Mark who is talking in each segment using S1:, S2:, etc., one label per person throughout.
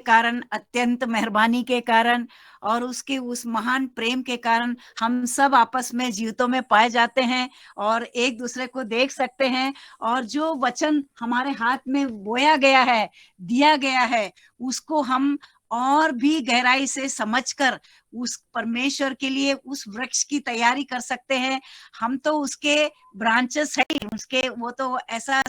S1: कारण, अत्यंत मेहरबानी के कारण और उसके उस महान प्रेम के कारण हम सब आपस में जीवितों में पाए जाते हैं और एक दूसरे को देख सकते हैं। और जो वचन हमारे हाथ में बोया गया है, दिया गया है, उसको हम और भी गहराई से समझकर उस परमेश्वर के लिए उस वृक्ष की तैयारी कर सकते हैं। हम तो उसके ब्रांचेस है, उसके, वो तो ऐसा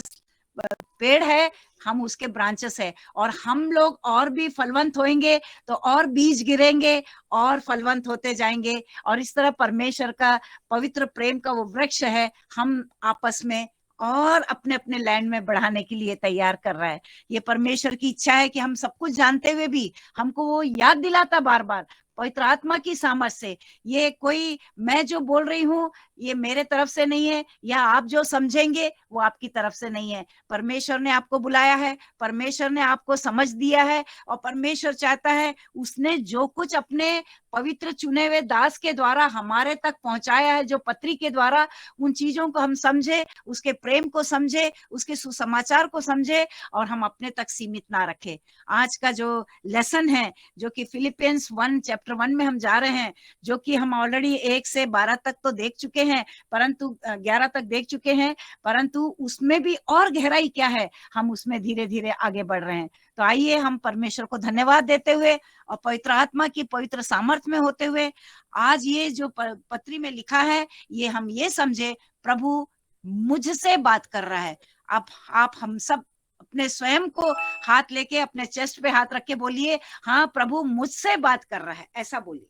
S1: पेड़ है, हम उसके ब्रांचेस है, और हम लोग और भी फलवंत होंगे तो और बीज गिरेंगे और फलवंत होते जाएंगे। और इस तरह परमेश्वर का पवित्र प्रेम का वो वृक्ष है, हम आपस में और अपने अपने लैंड में बढ़ाने के लिए तैयार कर रहा है। ये परमेश्वर की इच्छा है कि हम सब कुछ जानते हुए भी हमको वो याद दिलाता बार बार पवित्र आत्मा की सामर्थ से। ये कोई मैं जो बोल रही हूँ ये मेरे तरफ से नहीं है, या आप जो समझेंगे वो आपकी तरफ से नहीं है। परमेश्वर ने आपको बुलाया है, परमेश्वर ने आपको समझ दिया है, और परमेश्वर चाहता है उसने जो कुछ अपने पवित्र चुने हुए दास के द्वारा हमारे तक पहुंचाया है, जो पत्री के द्वारा, उन चीजों को हम समझे, उसके प्रेम को समझे, उसके सुसमाचार को समझे और हम अपने तक सीमित ना रखे। आज का जो लेसन है, जो कि फिलिपियंस 1 चैप्टर 1 में हम जा रहे हैं, जो कि हम ऑलरेडी 1 से 12 तक तो देख चुके हैं, परंतु 11 तक देख चुके हैं, परंतु उसमें भी और गहराई क्या है, हम उसमें धीरे धीरे आगे बढ़ रहे हैं। तो आइए हम परमेश्वर को धन्यवाद देते हुए और पवित्र आत्मा की पवित्र सामर्थ्य में होते हुए आज ये जो पत्री में लिखा है, ये हम ये समझे प्रभु मुझसे बात कर रहा है। आप हम सब अपने स्वयं को हाथ लेके अपने चेस्ट पे हाथ रख के बोलिए, हाँ प्रभु मुझसे बात कर रहा है, ऐसा बोलिए।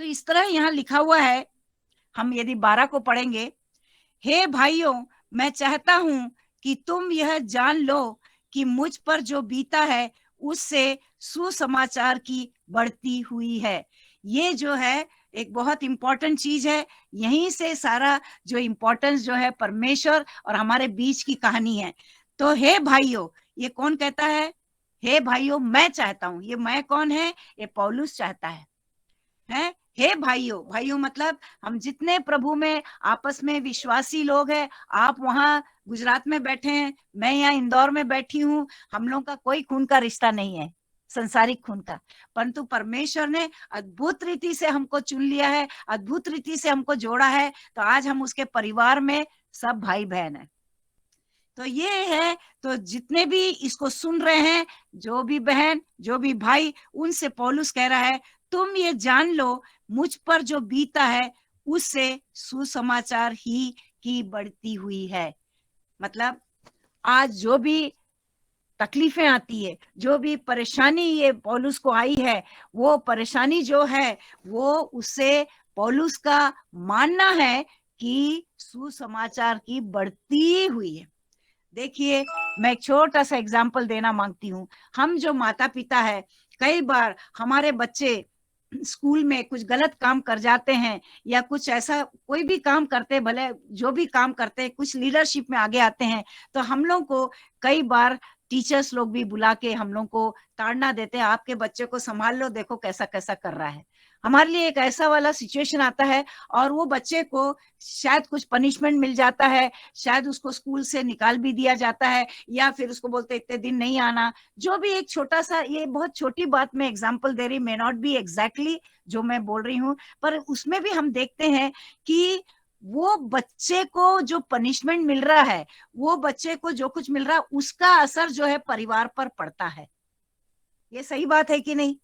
S1: तो इस तरह यहाँ लिखा हुआ है, हम यदि 12 को पढ़ेंगे, हे भाइयों, मैं चाहता हूं कि तुम यह जान लो कि मुझ पर जो बीता है उससे सुसमाचार की बढ़ती हुई है। ये जो है एक बहुत इंपॉर्टेंट चीज है। यहीं से सारा जो इंपॉर्टेंस जो है परमेश्वर और हमारे बीच की कहानी है। तो हे भाइयों, ये कौन कहता है? हे भाइयों मैं चाहता हूं। ये मैं कौन है? ये पौलुस चाहता है? हे भाइयों, भाइयों मतलब हम जितने प्रभु में आपस में विश्वासी लोग हैं, आप वहां गुजरात में बैठे हैं, मैं यहाँ इंदौर में बैठी हूँ, हम लोग का कोई खून का रिश्ता नहीं है, संसारिक खून का, परंतु परमेश्वर ने अद्भुत रीति से हमको चुन लिया है, अद्भुत रीति से हमको जोड़ा है। तो आज हम उसके परिवार में सब भाई बहन है। तो ये है, तो जितने भी इसको सुन रहे हैं, जो भी बहन, जो भी भाई, उनसे पौलुस कह रहा है, तुम ये जान लो मुझ पर जो बीता है उससे सुसमाचार ही की बढ़ती हुई है। मतलब आज जो भी तकलीफें आती है, जो भी परेशानी ये पौलुस को आई है, वो परेशानी जो है वो उससे पौलुस का मानना है कि सुसमाचार की बढ़ती हुई है। देखिए, मैं एक छोटा सा एग्जाम्पल देना मांगती हूँ। हम जो माता पिता है, कई बार हमारे बच्चे स्कूल में कुछ गलत काम कर जाते हैं, या कुछ ऐसा कोई भी काम करते, भले जो भी काम करते, कुछ लीडरशिप में आगे आते हैं, तो हम लोग को कई बार टीचर्स लोग भी बुला के हम लोग को ताड़ना देते हैं, आपके बच्चे को संभाल लो, देखो कैसा कैसा कर रहा है। हमारे लिए एक ऐसा वाला सिचुएशन आता है, और वो बच्चे को शायद कुछ पनिशमेंट मिल जाता है, शायद उसको स्कूल से निकाल भी दिया जाता है, या फिर उसको बोलते इतने दिन नहीं आना। जो भी एक छोटा सा, ये बहुत छोटी बात मैं एग्जांपल दे रही, मे नॉट बी एग्जैक्टली जो मैं बोल रही हूँ, पर उसमें भी हम देखते हैं कि वो बच्चे को जो पनिशमेंट मिल रहा है, वो बच्चे को जो कुछ मिल रहा है, उसका असर जो है परिवार पर पड़ता है। ये सही बात है कि नहीं?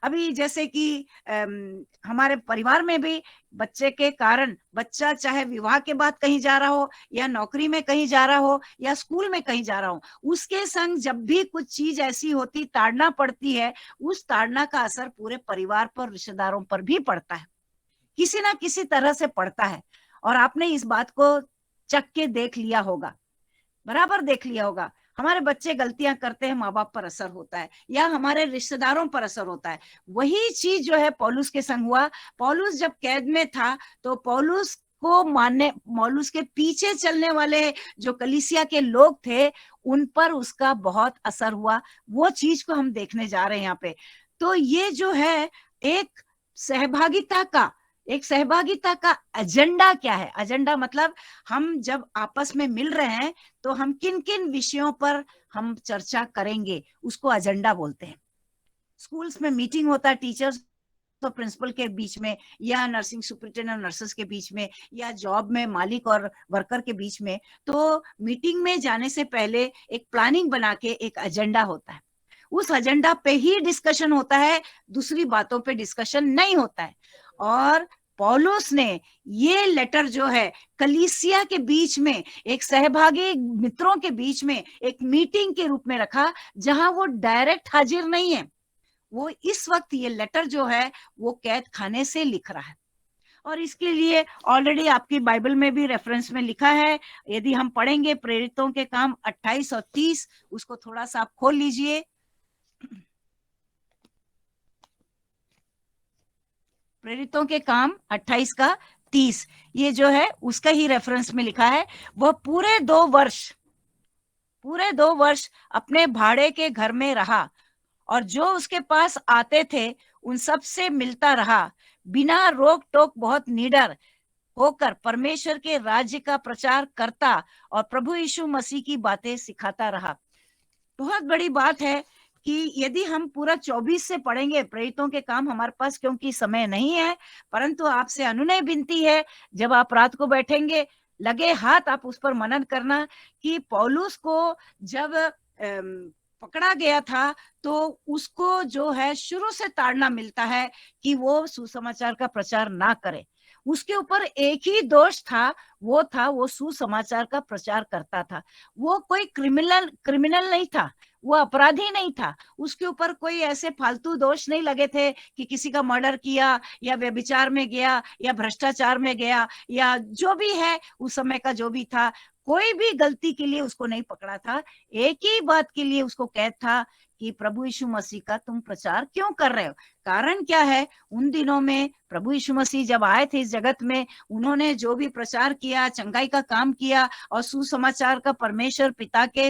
S1: अभी जैसे कि हमारे परिवार में भी बच्चे के कारण, बच्चा चाहे विवाह के बाद कहीं जा रहा हो, या नौकरी में कहीं जा रहा हो, या स्कूल में कहीं जा रहा हो, उसके संग जब भी कुछ चीज ऐसी होती, ताड़ना पड़ती है, उस ताड़ना का असर पूरे परिवार पर, रिश्तेदारों पर भी पड़ता है, किसी ना किसी तरह से पड़ता है। और आपने इस बात को चख के देख लिया होगा, बराबर देख लिया होगा। हमारे बच्चे गलतियां करते हैं, माँ बाप पर असर होता है, या हमारे रिश्तेदारों पर असर होता है। वही चीज जो है पौलुस के संग हुआ। पौलुस जब कैद में था, तो पौलुस को मानने, पौलुस के पीछे चलने वाले जो कलीसिया के लोग थे, उन पर उसका बहुत असर हुआ। वो चीज को हम देखने जा रहे हैं यहाँ पे। तो ये जो है एक सहभागिता का, एक सहभागिता का एजेंडा क्या है? एजेंडा मतलब हम जब आपस में मिल रहे हैं, तो हम किन किन विषयों पर हम चर्चा करेंगे, उसको एजेंडा बोलते हैं। स्कूल्स में मीटिंग होता है टीचर्स तो प्रिंसिपल के बीच में, या नर्सिंग सुपरिटेंडेंट और नर्सेस के बीच में, या जॉब में मालिक और वर्कर के बीच में। तो मीटिंग में जाने से पहले एक प्लानिंग बना के एक एजेंडा होता है, उस एजेंडा पे ही डिस्कशन होता है, दूसरी बातों पे डिस्कशन नहीं होता है। और पौलुस ने ये लेटर जो है कलीसिया के बीच में, एक सहभागी मित्रों के बीच में एक मीटिंग के रूप में रखा, जहां वो डायरेक्ट हाजिर नहीं है। वो इस वक्त ये लेटर जो है वो कैद खाने से लिख रहा है। और इसके लिए ऑलरेडी आपकी बाइबल में भी रेफरेंस में लिखा है। यदि हम पढ़ेंगे प्रेरितों के काम 28 और 30, उसको थोड़ा सा आप खोल लीजिए। प्रेरितों के काम 28 का 30, ये जो है उसका ही रेफरेंस में लिखा है। वह पूरे 2 वर्ष अपने भाड़े के घर में रहा और जो उसके पास आते थे उन सब से मिलता रहा, बिना रोक टोक बहुत निडर होकर परमेश्वर के राज्य का प्रचार करता और प्रभु यीशु मसीह की बातें सिखाता रहा। बहुत बड़ी बात है कि यदि हम पूरा 24 से पढ़ेंगे प्रेरितों के काम, हमारे पास क्योंकि समय नहीं है, परंतु आपसे अनुनय विनती है, जब आप रात को बैठेंगे लगे हाथ आप उस पर मनन करना कि पौलुस को जब पकड़ा गया था तो उसको जो है शुरू से ताड़ना मिलता है कि वो सुसमाचार का प्रचार ना करे। उसके ऊपर एक ही दोष था, वो सुसमाचार का प्रचार करता था। वो कोई क्रिमिनल नहीं था, वो अपराधी नहीं था, उसके ऊपर कोई ऐसे फालतू दोष नहीं लगे थे कि किसी का मर्डर किया या व्यभिचार में गया या भ्रष्टाचार में गया या जो भी है उस समय का जो भी था, कोई भी गलती के लिए उसको नहीं पकड़ा था। एक ही बात के लिए उसको कैद था कि प्रभु यीशु मसीह का तुम प्रचार क्यों कर रहे हो। कारण क्या है, उन दिनों में प्रभु यीशु मसीह जब आए थे इस जगत में, उन्होंने जो भी प्रचार किया, चंगाई का काम किया और सुसमाचार का, परमेश्वर पिता के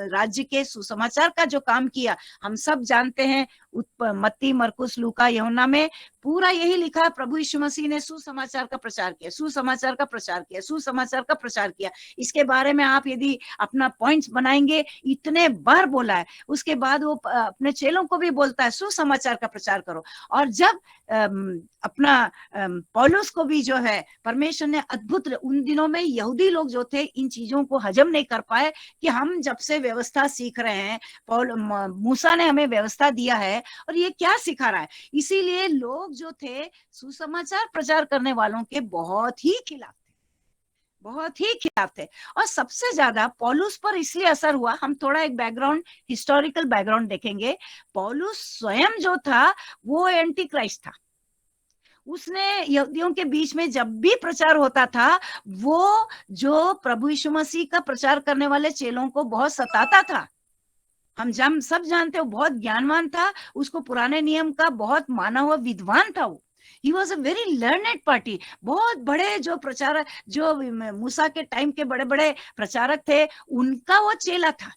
S1: राज्य के सुसमाचार का जो काम किया, हम सब जानते हैं। मत्ती, मरकुस, लूका, यूहन्ना में पूरा यही लिखा है, प्रभु यीशु मसीह ने सुसमाचार का प्रचार किया, सुसमाचार का प्रचार किया, सुसमाचार का प्रचार किया। इसके बारे में आप यदि अपना पॉइंट्स बनाएंगे, इतने बार बोला है। उसके बाद वो अपने चेलों को भी बोलता है सुसमाचार का प्रचार करो। और जब अपना पौलुस को भी जो है परमेश्वर ने अद्भुत, उन दिनों में यहूदी लोग जो थे इन चीजों को हजम नहीं कर पाए कि हम जब से व्यवस्था सीख रहे हैं, मूसा ने हमें व्यवस्था दिया है और ये क्या सिखा रहा है। इसीलिए लोग जो थे सुसमाचार प्रचार करने वालों के बहुत ही खिलाफ थे। और सबसे ज्यादा पौलुस पर इसलिए असर हुआ, हम थोड़ा एक बैकग्राउंड, हिस्टोरिकल बैकग्राउंड देखेंगे। पौलुस स्वयं जो था वो एंटी क्राइस्ट था। उसने यहूदियों के बीच में जब भी प्रचार होता था, वो जो प्रभु यीशु मसीह का प्रचार करने वाले चेलों को बहुत सताता था। हम सब जानते हो, बहुत ज्ञानवान था, उसको पुराने नियम का बहुत माना हुआ विद्वान था वो। He was a very learned party। बहुत बड़े जो प्रचारक, जो मूसा के टाइम के बड़े बड़े प्रचारक थे, उनका वो चेला था।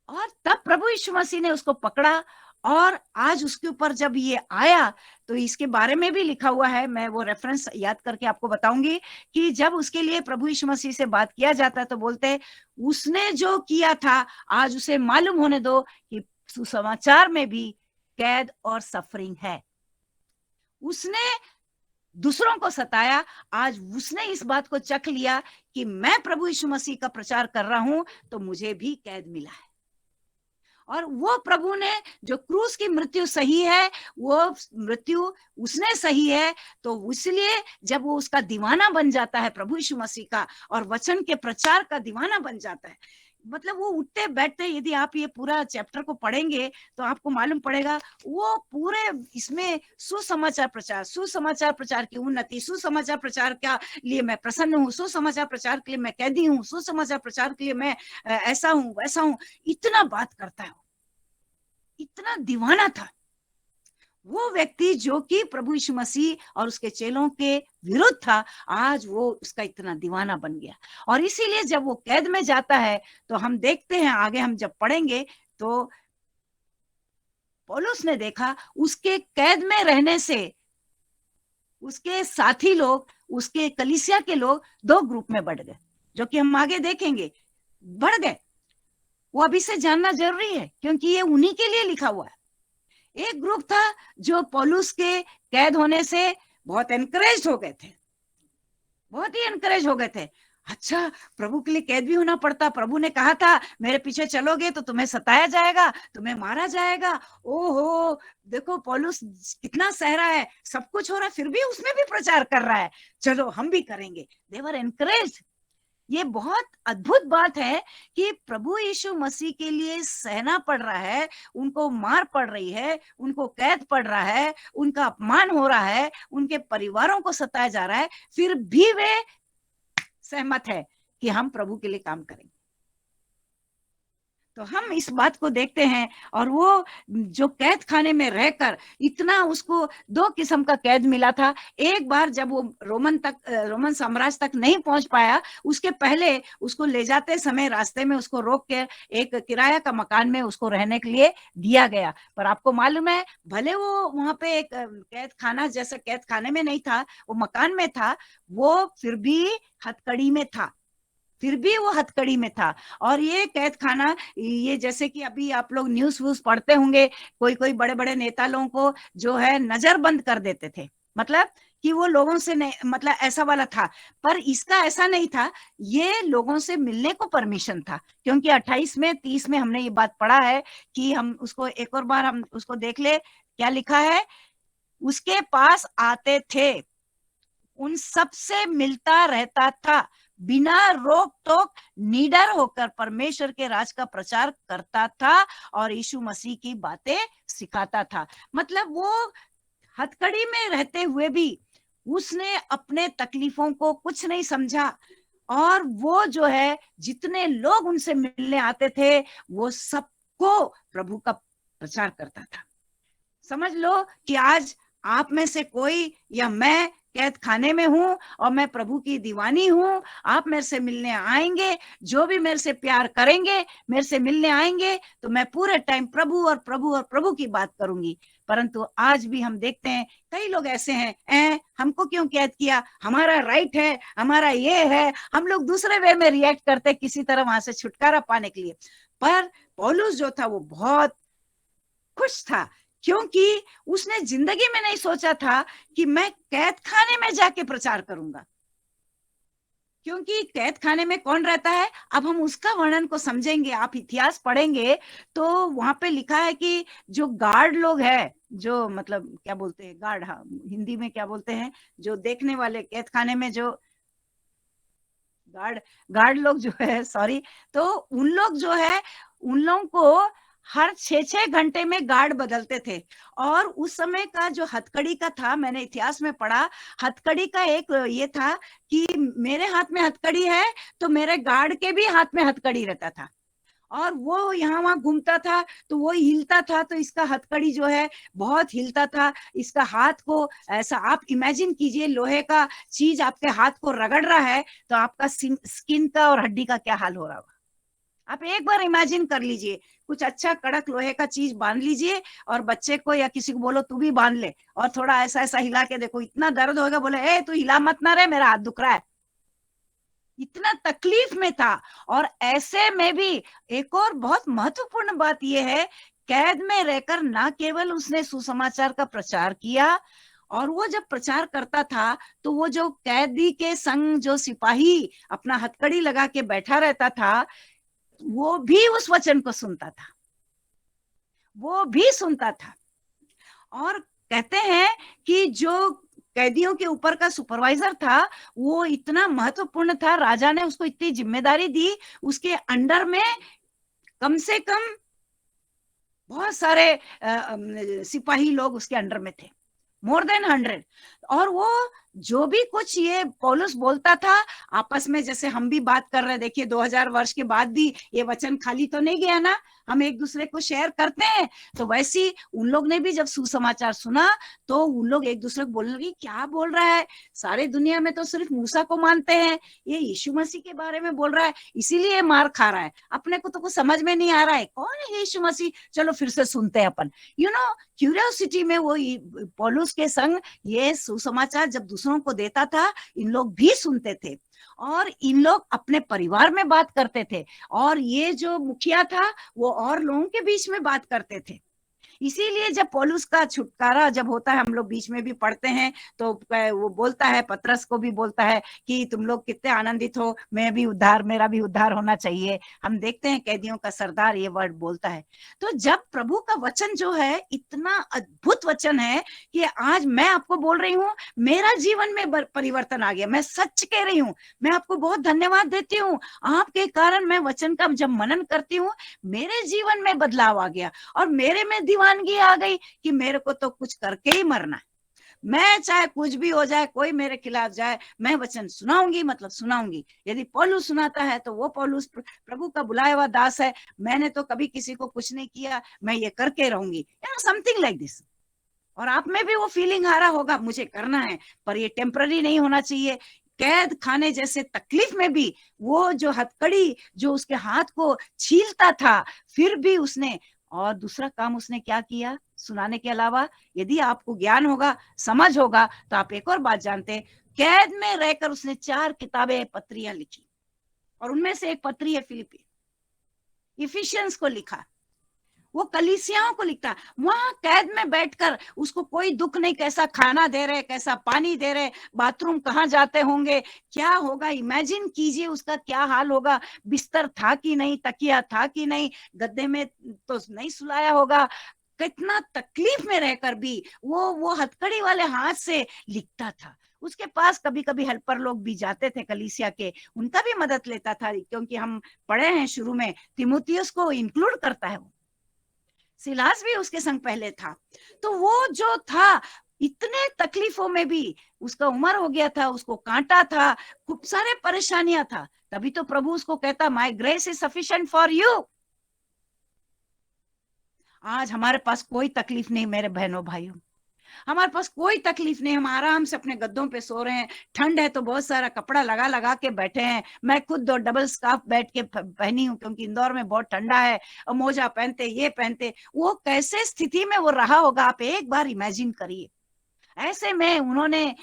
S1: और तब प्रभु यीशु मसीह ने उसको पकड़ा और आज उसके ऊपर जब ये आया तो इसके बारे में भी लिखा हुआ है, मैं वो रेफरेंस याद करके आपको बताऊंगी कि जब उसके लिए प्रभु यीशु मसीह से बात किया जाता तो बोलते उसने जो किया था आज उसे मालूम होने दो कि सुसमाचार में भी कैद और सफरिंग है। उसने दूसरों को सताया, आज उसने इस बात को चख लिया कि मैं प्रभु यीशु मसीह का प्रचार कर रहा हूं तो मुझे भी कैद मिला है। और वो प्रभु ने जो क्रूस की मृत्यु सही है, वो मृत्यु उसने सही है, तो इसलिए जब वो उसका दीवाना बन जाता है प्रभु यीशु मसीह का और वचन के प्रचार का दीवाना बन जाता है, मतलब वो उठते बैठते, यदि आप ये पूरा चैप्टर को पढ़ेंगे तो आपको मालूम पड़ेगा वो पूरे इसमें सुसमाचार प्रचार की उन्नति, सुसमाचार प्रचार के लिए मैं प्रसन्न हूँ, सुसमाचार प्रचार के लिए मैं कैदी हूँ, सुसमाचार प्रचार के लिए मैं ऐसा हूँ वैसा हूँ, इतना बात करता है, इतना दीवाना था वो व्यक्ति जो कि प्रभु यीशु मसीह और उसके चेलों के विरुद्ध था। आज वो उसका इतना दीवाना बन गया और इसीलिए जब वो कैद में जाता है तो हम देखते हैं आगे, हम जब पढ़ेंगे तो पौलुस ने देखा उसके कैद में रहने से उसके साथी लोग, उसके कलीसिया के लोग 2 ग्रुप में बढ़ गए, जो कि हम आगे देखेंगे, बढ़ गए। वो अभी से जानना जरूरी है, क्योंकि ये उन्हीं के लिए लिखा हुआ है। एक ग्रुप था जो पौलुस के कैद होने से बहुत एनकरेज हो गए थे, बहुत ही एनकरेज हो गए थे। अच्छा, प्रभु के लिए कैद भी होना पड़ता, प्रभु ने कहा था मेरे पीछे चलोगे तो तुम्हें सताया जाएगा, तुम्हें मारा जाएगा। ओहो, देखो पौलुस कितना सह रहा है, सब कुछ हो रहा है, फिर भी उसमें भी प्रचार कर रहा है, चलो हम भी करेंगे। दे वर एनकरेज। ये बहुत अद्भुत बात है कि प्रभु यीशु मसीह के लिए सहना पड़ रहा है, उनको मार पड़ रही है, उनको कैद पड़ रहा है, उनका अपमान हो रहा है, उनके परिवारों को सताया जा रहा है, फिर भी वे सहमत है कि हम प्रभु के लिए काम करेंगे। तो हम इस बात को देखते हैं। और वो जो कैद खाने में रहकर इतना, उसको दो किस्म का कैद मिला था। एक बार जब वो रोमन साम्राज्य तक नहीं पहुंच पाया, उसके पहले उसको ले जाते समय रास्ते में उसको रोक के एक किराया का मकान में उसको रहने के लिए दिया गया। पर आपको मालूम है, भले वो वहां पे एक कैद खाना जैसा कैद खाने में नहीं था, वो मकान में था, वो फिर भी हथकड़ी में था, फिर भी वो हथकड़ी में था। और ये कैद खाना, ये जैसे कि अभी आप लोग न्यूज व्यूज पढ़ते होंगे, कोई कोई बड़े बड़े नेता लोगों को जो है नजरबंद कर देते थे, मतलब कि वो लोगों से नहीं, मतलब ऐसा वाला था। पर इसका ऐसा नहीं था, ये लोगों से मिलने को परमिशन था। क्योंकि 28 में 30 में हमने ये बात पढ़ा है कि हम उसको एक और बार हम उसको देख ले, क्या लिखा है। उसके पास आते थे, उन सबसे मिलता रहता था, बिना रोक टोक निडर होकर परमेश्वर के राज का प्रचार करता था और यीशु मसीह की बातें सिखाता था। मतलब वो हथकड़ी में रहते हुए भी उसने अपने तकलीफों को कुछ नहीं समझा, और वो जो है जितने लोग उनसे मिलने आते थे वो सबको प्रभु का प्रचार करता था। समझ लो कि आज आप में से कोई या मैं कैद खाने में हूं और मैं प्रभु की दीवानी हूं, आप मेरे से मिलने आएंगे, जो भी मेरे से प्यार करेंगे, मेरे से मिलने आएंगे, तो मैं पूरे टाइम प्रभु और प्रभु और प्रभु की बात करूंगी। परंतु आज भी हम देखते हैं कई लोग ऐसे हैं, हमको क्यों कैद किया, हमारा राइट है, हमारा ये है, हम लोग दूसरे वे में रिएक्ट करते किसी तरह वहां से छुटकारा पाने के लिए। पर पौलुस जो था वो बहुत खुश था, क्योंकि उसने जिंदगी में नहीं सोचा था कि मैं कैद खाने में जाके प्रचार करूंगा। क्योंकि कैद खाने में कौन रहता है, अब हम उसका वर्णन को समझेंगे, आप इतिहास पढ़ेंगे तो वहां पे लिखा है कि जो गार्ड लोग हैं, जो मतलब क्या बोलते हैं गार्ड, हाँ हिंदी में क्या बोलते हैं, जो देखने वाले कैद खाने में जो गार्ड गार्ड लोग जो है, सॉरी, तो उन लोग जो है, उन लोगों को हर 6-6 घंटे में गार्ड बदलते थे। और उस समय का जो हथकड़ी का था, मैंने इतिहास में पढ़ा, हथकड़ी का एक ये था कि मेरे हाथ में हथकड़ी है तो मेरे गार्ड के भी हाथ में हथकड़ी रहता था, और वो यहाँ वहां घूमता था तो वो हिलता था, तो इसका हथकड़ी जो है बहुत हिलता था। इसका हाथ को ऐसा आप इमेजिन कीजिए, लोहे का चीज आपके हाथ को रगड़ रहा है तो आपका स्किन का और हड्डी का क्या हाल हो रहा होगा। आप एक बार इमेजिन कर लीजिए, कुछ अच्छा कड़क लोहे का चीज बांध लीजिए और बच्चे को या किसी को बोलो तू भी बांध ले, और थोड़ा ऐसा ऐसा हिला के देखो, इतना दर्द होगा, बोले ए तू हिला मत ना रे, मेरा हाथ दुख रहा है। इतना तकलीफ में था। और ऐसे में भी एक और बहुत महत्वपूर्ण बात यह है, कैद में रहकर ना केवल उसने सुसमाचार का प्रचार किया, और वो जब प्रचार करता था तो वो जो कैदी के संग जो सिपाही अपना हथकड़ी लगा के बैठा रहता था, वो भी उस वचन को सुनता था, वो भी सुनता था। और कहते हैं कि जो कैदियों के ऊपर का सुपरवाइजर था वो इतना महत्वपूर्ण था, राजा ने उसको इतनी जिम्मेदारी दी, उसके अंडर में कम से कम बहुत सारे सिपाही लोग उसके अंडर में थे, मोर देन 100। और वो जो भी कुछ ये पौलुस बोलता था आपस में, जैसे हम भी बात कर रहे हैं, देखिए 2000 वर्ष के बाद भी ये वचन खाली तो नहीं गया ना, हम एक दूसरे को शेयर करते हैं। तो वैसे उन लोग ने भी जब सुसमाचार सुना तो उन लोग एक दूसरे को बोलने लगे, क्या बोल रहा है, सारे दुनिया में तो सिर्फ मूसा को मानते हैं, ये यीशु मसीह के बारे में बोल रहा है, इसीलिए मार खा रहा है, अपने को तो कुछ समझ में नहीं आ रहा है, कौन है यीशु मसीह, चलो फिर से सुनते हैं अपन। क्यूरियोसिटी में वो पौलुस के संग ये सुसमाचार जब दूसरों को देता था, इन लोग भी सुनते थे। और इन लोग अपने परिवार में बात करते थे, और ये जो मुखिया था वो और लोगों के बीच में बात करते थे। इसीलिए जब पौलुस का छुटकारा जब होता है, हम लोग बीच में भी पढ़ते हैं, तो वो बोलता है, पतरस को भी बोलता है कि तुम लोग कितने आनंदित हो, मैं भी उद्धार, मेरा भी उद्धार होना चाहिए। हम देखते हैं कैदियों का सरदार ये वर्ड बोलता है। तो जब प्रभु का वचन जो है इतना अद्भुत वचन है कि आज मैं आपको बोल रही हूँ, मेरा जीवन में परिवर्तन आ गया, मैं सच कह रही हूँ। मैं आपको बहुत धन्यवाद देती हूँ, आपके कारण मैं वचन का जब मनन करती हूँ, मेरे जीवन में बदलाव आ गया, और मेरे में दीवानगी आ गई कि मेरे को तो कुछ करके ही मरना है। मैं चाहे कुछ भी हो जाए, कोई मेरे खिलाफ जाए, मैं वचन सुनाऊंगी, मतलब सुनाऊंगी। यदि पौलुस सुनाता है तो वो पौलुस प्रभु का बुलाया हुआ दास है। मैंने तो कभी किसी को कुछ नहीं किया, मैं ये करके रहूंगी, समथिंग लाइक दिस। और आप में भी वो फीलिंग आ रहा होगा, मुझे करना है, पर ये टेम्पररी नहीं होना चाहिए। कैद खाने जैसे तकलीफ में भी वो जो हथकड़ी जो उसके हाथ को छीलता था, फिर भी उसने, और दूसरा काम उसने क्या किया सुनाने के अलावा? यदि आपको ज्ञान होगा, समझ होगा, तो आप एक और बात जानते हैं, कैद में रहकर उसने 4 किताबें, पत्रियां लिखी, और उनमें से एक पत्री है फिलिपी, इफिशियंस को लिखा, वो कलीसियाओं को लिखता। वहां कैद में बैठकर उसको कोई दुख नहीं, कैसा खाना दे रहे, कैसा पानी दे रहे, बाथरूम कहाँ जाते होंगे, क्या होगा, इमेजिन कीजिए उसका क्या हाल होगा। बिस्तर था कि नहीं, तकिया था कि नहीं, गद्दे में तो नहीं सुलाया होगा। कितना तकलीफ में रहकर भी वो हथकड़ी वाले हाथ से लिखता था। उसके पास कभी कभी हेल्पर लोग भी जाते थे कलीसिया के, उनका भी मदद लेता था, क्योंकि हम पढ़े हैं शुरू में तीमुथियुस को इंक्लूड करता है वो। सिलास भी उसके संग पहले था। तो वो जो था, इतने तकलीफों में भी, उसका उम्र हो गया था, उसको कांटा था, खूब सारे परेशानियां था, तभी तो प्रभु उसको कहता, my grace is sufficient for you. आज हमारे पास कोई तकलीफ नहीं मेरे बहनों भाइयों, हमारे पास कोई तकलीफ नहीं, हम आराम से अपने गद्दों पे सो रहे हैं। ठंड है तो बहुत सारा कपड़ा लगा लगा के बैठे हैं। मैं खुद 2 डबल स्कार्फ बैठ के पहनी हूँ, क्योंकि इंदौर में बहुत ठंडा है, और मोजा पहनते, ये पहनते। वो कैसे स्थिति में वो रहा होगा, आप एक बार इमेजिन करिए। ऐसे में उन्होंने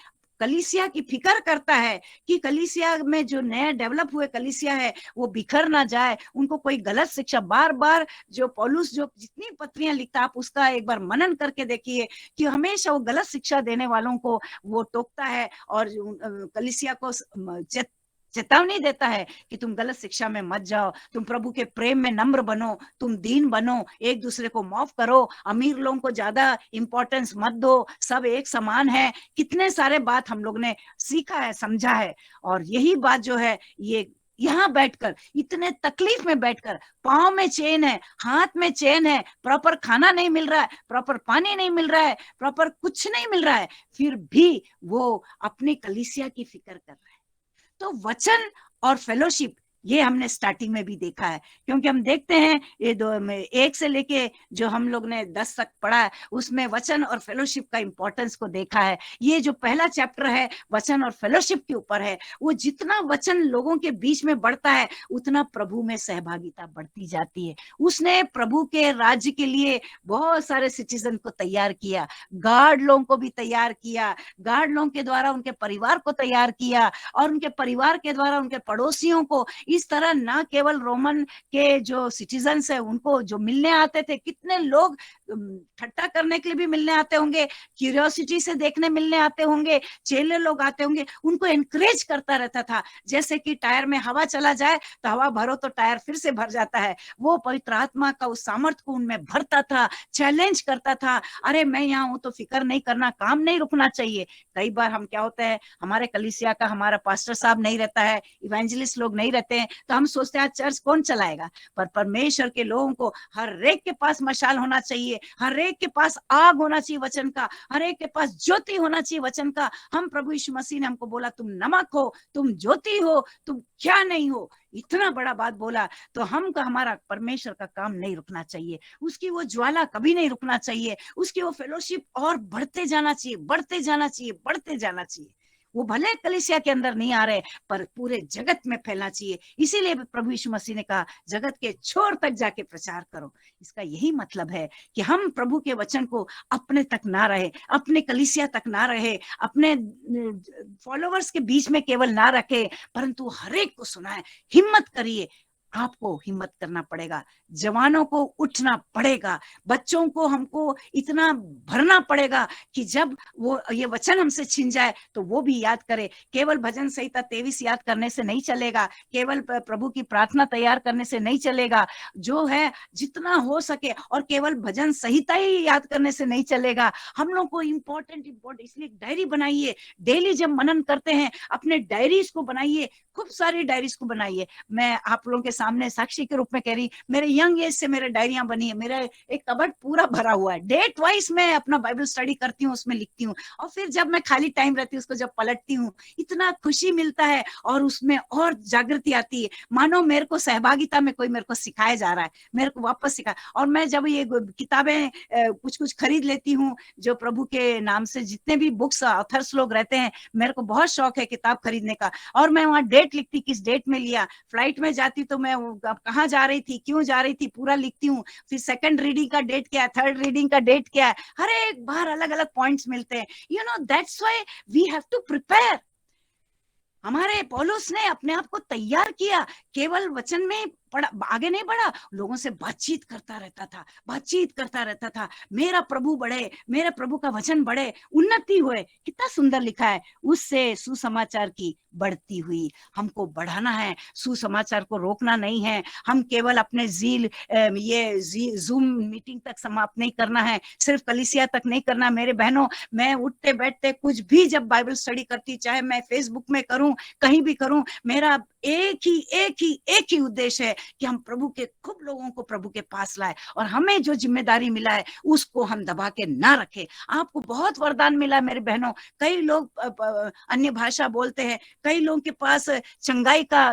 S1: कलीसिया की फिक्र करता है कि कलीसिया में जो नया डेवलप हुए कलीसिया है वो बिखर ना जाए, उनको कोई गलत शिक्षा। बार बार जो पौलुस जो जितनी पत्रियां लिखता, आप उसका एक बार मनन करके देखिए कि हमेशा वो गलत शिक्षा देने वालों को वो टोकता है, और कलीसिया को चेतावनी देता है कि तुम गलत शिक्षा में मत जाओ, तुम प्रभु के प्रेम में नम्र बनो, तुम दीन बनो, एक दूसरे को माफ करो, अमीर लोगों को ज्यादा इंपॉर्टेंस मत दो, सब एक समान है। कितने सारे बात हम लोग ने सीखा है, समझा है। और यही बात जो है, ये यहाँ बैठकर, इतने तकलीफ में बैठकर, पाँव में चेन है, हाथ में चेन है, प्रॉपर खाना नहीं मिल रहा है, प्रॉपर पानी नहीं मिल रहा है, प्रॉपर कुछ नहीं मिल रहा है, फिर भी वो अपनी कलीसिया की फिक्र कर रहा है। तो वचन और फेलोशिप, ये हमने स्टार्टिंग में भी देखा है, क्योंकि हम देखते हैं ये 1 से लेके जो हम लोग ने 10 तक पढ़ा है, उसमें वचन और फेलोशिप का इंपॉर्टेंस को देखा है। ये जो पहला चैप्टर है वचन और फेलोशिप के ऊपर है, वो जितना वचन लोगों के बीच में बढ़ता है, उतना प्रभु में सहभागिता बढ़ती जाती है। उसने प्रभु के राज्य के लिए बहुत सारे सिटीजन को तैयार किया, गार्ड लोगों को भी तैयार किया, गार्ड लोगों के द्वारा उनके परिवार को तैयार किया, और उनके परिवार के द्वारा उनके पड़ोसियों को। इस तरह ना केवल रोमन के जो सिटीजन्स है उनको जो मिलने आते थे, कितने लोग ठट्टा करने के लिए भी मिलने आते होंगे, क्यूरियोसिटी से देखने मिलने आते होंगे, चेले लोग आते होंगे, उनको एनकरेज करता रहता था। जैसे कि टायर में हवा चला जाए तो हवा भरो तो टायर फिर से भर जाता है, वो पवित्र आत्मा का उस सामर्थ्य को उनमें भरता था, चैलेंज करता था। अरे मैं यहाँ हूं तो फिक्र नहीं करना, काम नहीं रुकना चाहिए। कई बार हम क्या होता है, हमारे कलीसिया का हमारा पास्टर साहब नहीं रहता है, इवेंजलिस्ट लोग नहीं रहते हैं, तो हम सोचते हैं चर्च कौन चलाएगा। पर परमेश्वर के लोगों को हर एक के पास मशाल होना चाहिए, हर एक के पास आग होना चाहिए वचन का, हर एक के पास ज्योति होना चाहिए वचन का। हम प्रभु यीशु मसीह ने हमको बोला, तुम नमक हो, तुम ज्योति हो, तुम क्या नहीं हो, इतना बड़ा बात बोला। तो हम का हमारा परमेश्वर का काम नहीं रुकना चाहिए, उसकी वो ज्वाला कभी नहीं रुकना चाहिए, उसकी वो फेलोशिप और बढ़ते जाना चाहिए, बढ़ते जाना चाहिए, बढ़ते जाना चाहिए। वो भले कलीसिया के अंदर नहीं आ रहे पर पूरे जगत में फैलना चाहिए। इसीलिए प्रभु यीशु मसीह ने कहा जगत के छोर तक जाके प्रचार करो। इसका यही मतलब है कि हम प्रभु के वचन को अपने तक ना रहे, अपने कलीसिया तक ना रहे, अपने फॉलोवर्स के बीच में केवल ना रखे, परंतु हर एक को सुनाए। हिम्मत करिए, आपको हिम्मत करना पड़ेगा, जवानों को उठना पड़ेगा, बच्चों को हमको इतना भरना पड़ेगा कि जब वो ये वचन हमसे छिन जाए तो वो भी याद करे। केवल भजन संहिता 23 याद करने से नहीं चलेगा, केवल प्रभु की प्रार्थना तैयार करने से नहीं चलेगा, जो है जितना हो सके, और केवल भजन संहिता ही याद करने से नहीं चलेगा। हम लोग को इम्पोर्टेंट इसलिए डायरी बनाइए। डेली जब मनन करते हैं अपने डायरीज को बनाइए, खूब सारी डायरीज को बनाइए। मैं आप लोगों के सामने साक्षी के रूप में कह रही, मेरे यंग एज से मेरे डायरियां बनी है, मेरा एक कबर्ड पूरा भरा हुआ है। डेट वाइज मैं अपना बाइबल स्टडी करती हूँ, उसमें लिखती हूँ, और फिर जब मैं खाली टाइम रहती हूँ उसको जब पलटती हूँ, इतना खुशी मिलता है और उसमें और जागृति आती है, मानो मेरे को सहभागिता में कोई मेरे को सिखाया जा रहा है, मेरे को वापस सिखा। और मैं जब ये किताबें कुछ कुछ खरीद लेती हूँ, जो प्रभु के नाम से जितने भी बुक्स ऑथर्स लोग रहते हैं, मेरे को बहुत शौक है किताब खरीदने का, और मैं वहाँ डेट लिखती, किस डेट में लिया। फ्लाइट में जाती तो मैं कहाँ जा रही थी, क्यों जा रही थी, पूरा लिखती हूँ। फिर सेकंड रीडिंग का डेट क्या है, थर्ड रीडिंग का डेट क्या है, हर एक बार अलग अलग पॉइंट्स मिलते हैं। You know that's why we have to prepare. हमारे पौलुस ने अपने आप को तैयार किया, केवल वचन में आगे नहीं बढ़ा, लोगों से बातचीत करता रहता था, बातचीत करता रहता था। मेरा प्रभु बढ़े, मेरे प्रभु का वचन बढ़े, उन्नति हुए। कितना सुंदर लिखा है, उससे सुसमाचार की बढ़ती हुई। हमको बढ़ाना है, सुसमाचार को रोकना नहीं है। हम केवल अपने ये जूम मीटिंग तक समाप्त नहीं करना है, सिर्फ कलीसिया तक नहीं करना। मेरे बहनों, मैं उठते बैठते कुछ भी जब बाइबल स्टडी करती, चाहे मैं फेसबुक में करूं, कहीं भी करूं, मेरा एक ही उद्देश्य है कि हम प्रभु के खूब लोगों को प्रभु के पास लाए, और हमें जो जिम्मेदारी मिला है उसको हम दबा के ना रखें। आपको बहुत वरदान मिला मेरे बहनों, कई लोग अन्य भाषा बोलते हैं, कई लोगों के पास चंगाई का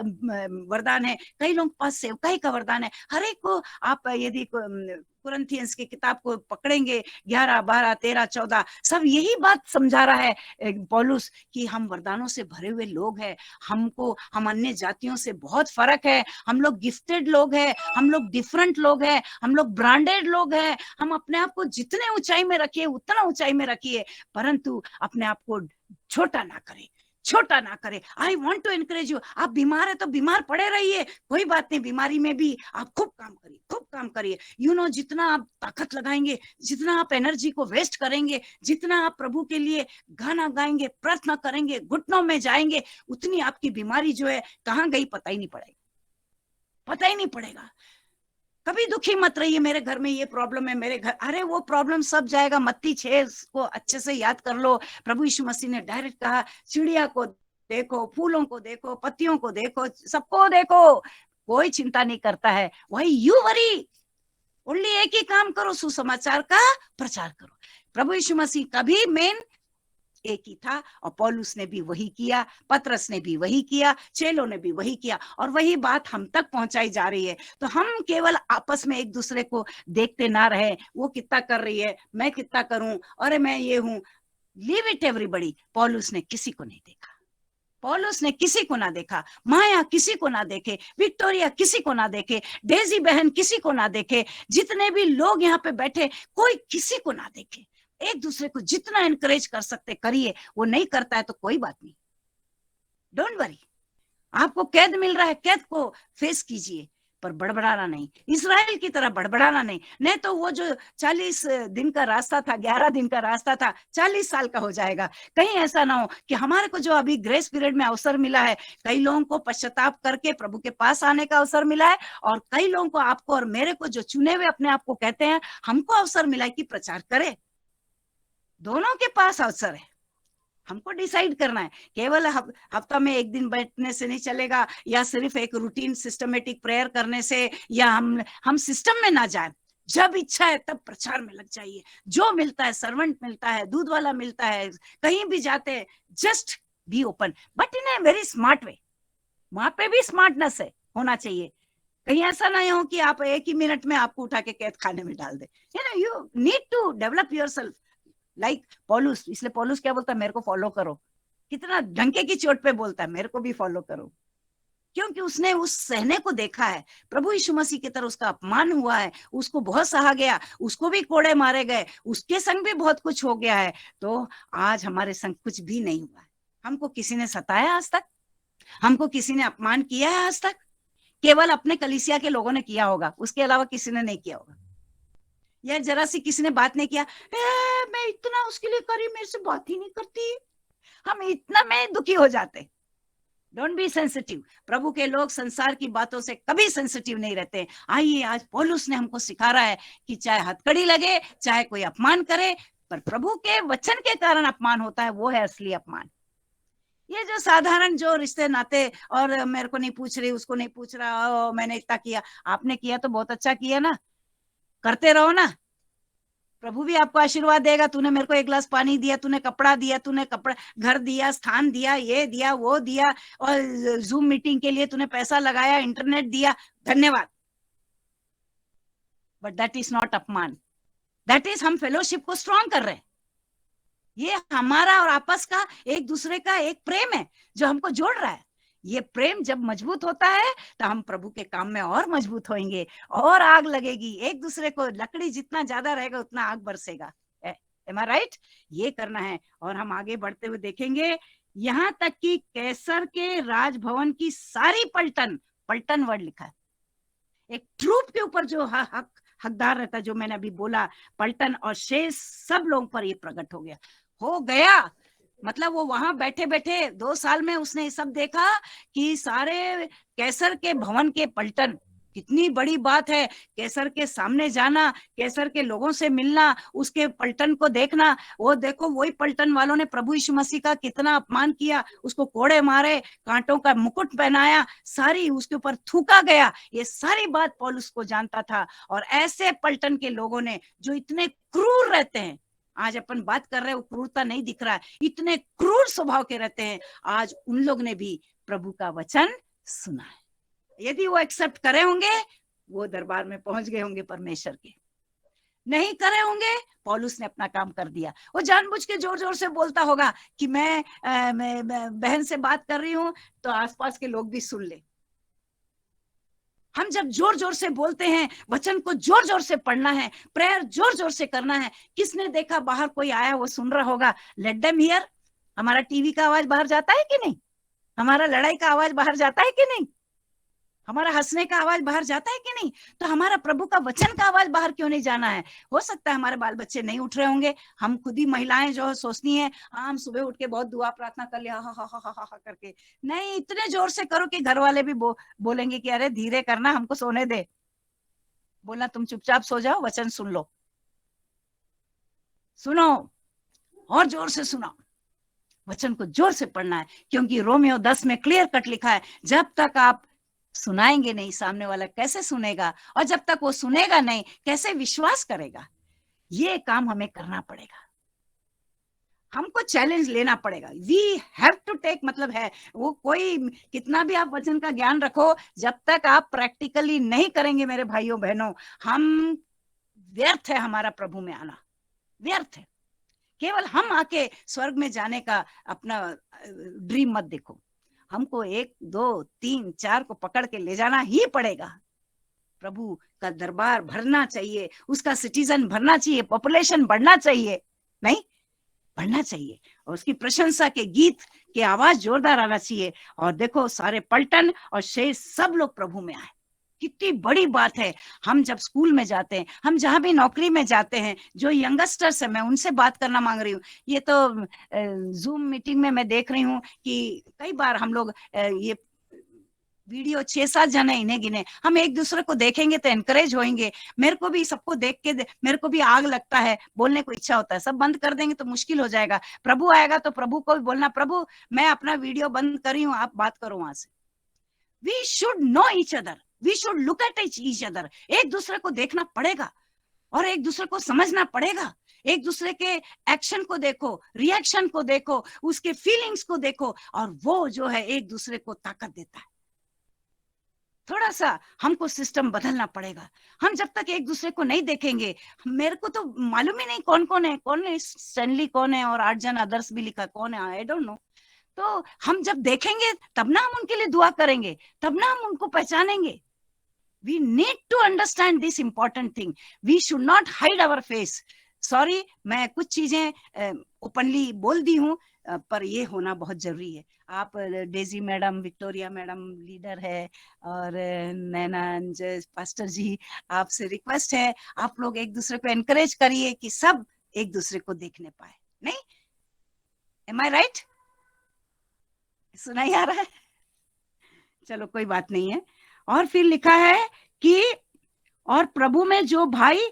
S1: वरदान है, कई लोगों के पास सेवकाई का वरदान है। हर एक को आप यदि कुरिन्थियंस की किताब को पकड़ेंगे, 11, 12, 13, 14, सब यही बात समझा रहा है पौलुस कि हम वरदानों से भरे हुए लोग हैं। हम अन्य जातियों से बहुत फर्क है, हम लोग गिफ्टेड लोग हैं, हम लोग डिफरेंट लोग हैं, हम लोग ब्रांडेड लोग हैं। हम अपने आप को जितने ऊंचाई में रखिए उतना ऊंचाई में रखिए, परंतु अपने आप को छोटा ना करें, छोटा ना करे। I want to encourage you, आप बीमार है तो बीमार पड़े रहिए, कोई बात नहीं, बीमारी में भी आप खूब काम करिए, खूब काम करिए। यू नो जितना आप ताकत लगाएंगे, जितना आप एनर्जी को वेस्ट करेंगे, जितना आप प्रभु के लिए गाना गाएंगे, प्रार्थना करेंगे, घुटनों में जाएंगे, उतनी आपकी बीमारी जो है कहाँ गई पता ही नहीं पड़ेगा, पता ही नहीं पड़ेगा। कभी दुखी मत रहिए, मेरे घर में ये प्रॉब्लम है, मेरे घर, अरे वो प्रॉब्लम सब जाएगा। मत्ती 6 को अच्छे से याद कर लो। प्रभु यीशु मसीह ने डायरेक्ट कहा, चिड़िया को देखो, फूलों को देखो, पत्तियों को देखो, सबको देखो, कोई चिंता नहीं करता है। वही यू वरी, ओनली एक ही काम करो, सुसमाचार का प्रचार करो। प्रभु यीशु मसीह का भी मेन एक ही था, और पौलुस ने भी वही किया, पतरस ने भी वही किया, चेलों ने भी वही किया, और वही बात हम तक पहुंचाई जा रही है। तो हम केवल आपस में एक दूसरे को देखते ना रहे, वो कितना कर रही है, मैं कितना करूं, अरे मैं ये हूं। Leave it everybody. पौलुस ने किसी को नहीं देखा, पौलुस ने किसी को ना देखा, माया किसी को ना देखे, विक्टोरिया किसी को ना देखे, डेजी बहन किसी को ना देखे, जितने भी लोग यहाँ पे बैठे कोई किसी को ना देखे। एक दूसरे को जितना एनकरेज कर सकते करिए, वो नहीं करता है तो कोई बात नहीं, डोंट वरी। आपको कैद मिल रहा है, कैद को फेस कीजिए, पर बड़बड़ाना नहीं, इस्राएल की तरह बड़बड़ाना नहीं तो वो जो 40 दिन का रास्ता था, 11 दिन का रास्ता था, 40 साल का हो जाएगा। कहीं ऐसा ना हो कि हमारे को जो अभी ग्रेस पीरियड में अवसर मिला है, कई लोगों को पश्चाताप करके प्रभु के पास आने का अवसर मिला है, और कई लोगों को, आपको और मेरे को, जो चुने हुए अपने आप को कहते हैं, हमको अवसर मिला है कि प्रचार करे। दोनों के पास अवसर है, हमको डिसाइड करना है। केवल हफ्ता में एक दिन बैठने से नहीं चलेगा, या सिर्फ एक रूटीन सिस्टमेटिक प्रेयर करने से, या हम सिस्टम में ना जाए। जब इच्छा है तब प्रचार में लग जाइए। जो मिलता है, सर्वेंट मिलता है, दूध वाला मिलता है, कहीं भी जाते हैं, just be open, but in a very smart way. वहां पे भी स्मार्टनेस है, होना चाहिए। कहीं ऐसा ना हो कि आप एक ही मिनट में आपको उठा के कैद खाने में डाल दे। You need to develop yourself like पौलुस। इसलिए पौलुस क्या बोलता है, मेरे को फॉलो करो, कितना डंके की चोट पे बोलता है, मेरे को भी फॉलो करो, क्योंकि उसने उस सहने को देखा है। प्रभु यीशु मसीह की तरह उसका अपमान हुआ है, उसको बहुत सहा गया, उसको भी कोड़े मारे गए, उसके संग भी बहुत कुछ हो गया है। तो आज हमारे संग कुछ भी नहीं हुआ है। हमको किसी ने सताया आज तक? हमको किसी ने अपमान किया है आज तक? केवल अपने कलीसिया के लोगों ने किया होगा, उसके अलावा किसी ने नहीं किया होगा। या जरा सी किसी ने बात नहीं किया, मैं इतना उसके लिए करी, मेरे से बात ही नहीं करती, हम इतना में दुखी हो जाते। Don't be sensitive. प्रभु के लोग संसार की बातों से कभी सेंसिटिव नहीं रहते। आइए, आज पौलुस ने हमको सिखा रहा है कि चाहे हथकड़ी लगे, चाहे कोई अपमान करे, पर प्रभु के वचन के कारण अपमान होता है, वो है असली अपमान। ये जो साधारण जो रिश्ते नाते, और मेरे को नहीं पूछ रही, उसको नहीं पूछ रहा, मैंने इतना किया, आपने किया तो बहुत अच्छा किया ना, करते रहो ना, प्रभु भी आपको आशीर्वाद देगा। तूने मेरे को एक गिलास पानी दिया, तूने कपड़ा दिया, तूने कपड़ा घर दिया, स्थान दिया, ये दिया, वो दिया, और जूम मीटिंग के लिए तूने पैसा लगाया, इंटरनेट दिया, धन्यवाद। बट दैट इज नॉट अपमान, दैट इज हम फेलोशिप को स्ट्रॉन्ग कर रहे हैं। ये हमारा और आपस का एक दूसरे का एक प्रेम है जो हमको जोड़ रहा है। ये प्रेम जब मजबूत होता है तो हम प्रभु के काम में और मजबूत होंगे, और आग लगेगी एक दूसरे को, लकड़ी जितना ज्यादा रहेगा उतना आग बरसेगा। एम आई राइट? ये करना है। और हम आगे बढ़ते हुए देखेंगे, यहां तक कि कैसर के राजभवन की सारी पलटन, पलटन वर्ड लिखा है, एक ट्रूप के ऊपर जो हकदार रहता है, जो मैंने अभी बोला, पलटन और शेष सब लोगों पर ये प्रकट हो गया। मतलब वो वहां बैठे बैठे 2 साल में उसने सब देखा कि सारे कैसर के भवन के पलटन, कितनी बड़ी बात है। कैसर के सामने जाना, कैसर के लोगों से मिलना, उसके पलटन को देखना, वो देखो वही पलटन वालों ने प्रभु यीशु मसीह का कितना अपमान किया, उसको कोड़े मारे, कांटों का मुकुट पहनाया, सारी उसके ऊपर थूका गया। ये सारी बात पौलुस को जानता था। और ऐसे पलटन के लोगों ने जो इतने क्रूर रहते हैं, आज अपन बात कर रहे हैं वो क्रूरता नहीं दिख रहा है, इतने क्रूर स्वभाव के रहते हैं, आज उन लोग ने भी प्रभु का वचन सुना है। यदि वो एक्सेप्ट करे होंगे, वो दरबार में पहुंच गए होंगे परमेश्वर के। नहीं करे होंगे, पौलुस ने अपना काम कर दिया। वो जानबूझ के जोर जोर से बोलता होगा कि मैं बहन से बात कर रही हूं, तो आसपास के लोग भी सुन ले। हम जब जोर जोर से बोलते हैं, वचन को जोर जोर से पढ़ना है, प्रेयर जोर जोर से करना है। किसने देखा बाहर कोई आया, वो सुन रहा होगा, लेट देम हियर। हमारा टीवी का आवाज बाहर जाता है कि नहीं? हमारा लड़ाई का आवाज बाहर जाता है कि नहीं? हमारा हंसने का आवाज बाहर जाता है कि नहीं? तो हमारा प्रभु का वचन का आवाज बाहर क्यों नहीं जाना है? हो सकता है हमारे बाल बच्चे नहीं उठ रहे होंगे, हम खुद ही महिलाएं जो सोचती हैं, हम सुबह उठ के बहुत दुआ प्रार्थना कर लिया, हा हा हा हा करके। नहीं, इतने जोर से करो कि घर वाले भी बोलेंगे कि अरे धीरे करना, हमको सोने दे। बोलना तुम चुपचाप सो जाओ, वचन सुन लो, सुनो, और जोर से सुनो। वचन को जोर से पढ़ना है, क्योंकि रोमियो 10 में क्लियर कट लिखा है, जब तक आप सुनाएंगे नहीं, सामने वाला कैसे सुनेगा? और जब तक वो सुनेगा नहीं, कैसे विश्वास करेगा? ये काम हमें करना पड़ेगा, हमको चैलेंज लेना पड़ेगा। वी हैव टू टेक, मतलब है वो, कोई कितना भी आप वचन का ज्ञान रखो, जब तक आप प्रैक्टिकली नहीं करेंगे मेरे भाइयों बहनों, हम व्यर्थ है हमारा प्रभु में आना, व्यर्थ है। केवल हम आके स्वर्ग में जाने का अपना ड्रीम मत देखो, हमको 1 2 3 4 को पकड़ के ले जाना ही पड़ेगा। प्रभु का दरबार भरना चाहिए, उसका सिटीजन भरना चाहिए, पॉपुलेशन बढ़ना चाहिए, नहीं बढ़ना चाहिए, और उसकी प्रशंसा के गीत के आवाज जोरदार आना चाहिए। और देखो सारे पलटन और शेष सब लोग प्रभु में आए, कितनी बड़ी बात है। हम जब स्कूल में जाते हैं, हम जहां भी नौकरी में जाते हैं, जो यंगस्टर्स है, मैं उनसे बात करना मांग रही हूँ। ये तो जूम मीटिंग में मैं देख रही हूँ कि कई बार हम लोग ये वीडियो 6-7 जने इन्हें गिने, हम एक दूसरे को देखेंगे तो एनकरेज होंगे। मेरे को भी सबको देख के मेरे को भी आग लगता है, बोलने को इच्छा होता है। सब बंद कर देंगे तो मुश्किल हो जाएगा। प्रभु आएगा तो प्रभु को भी बोलना, प्रभु मैं अपना वीडियो बंद कर रही हूँ, आप बात करो वहां से। We should know each other, we should look at each other. एक दूसरे को देखना पड़ेगा और एक दूसरे को समझना पड़ेगा। एक दूसरे के एक्शन को देखो, रिएक्शन को देखो, उसके फीलिंग्स को देखो, और वो जो है एक दूसरे को ताकत देता है। थोड़ा सा हमको सिस्टम बदलना पड़ेगा। हम जब तक एक दूसरे को नहीं देखेंगे, मेरे को तो मालूम ही नहीं कौन कौन है, स्टैनली कौन है, और 8 जन अदर्स भी लिखा, कौन है आई डोंट नो। तो हम जब देखेंगे तब ना हम उनके लिए दुआ करेंगे, तब ना हम उनको पहचानेंगे। We need to understand this important thing. We should not hide our face. Sorry, मैं कुछ चीजें ओपनली बोल दी हूँ, पर ये होना बहुत जरूरी है। आप Daisy madam, Victoria madam leader है, और नैना पास्टर जी, आपसे रिक्वेस्ट है, आप लोग एक दूसरे को एनकरेज करिए कि सब एक दूसरे को देखने पाए। नहीं, एम आई राइट? सुनाई आ रहा है? चलो कोई बात नहीं है। और फिर लिखा है कि और प्रभु में जो भाई,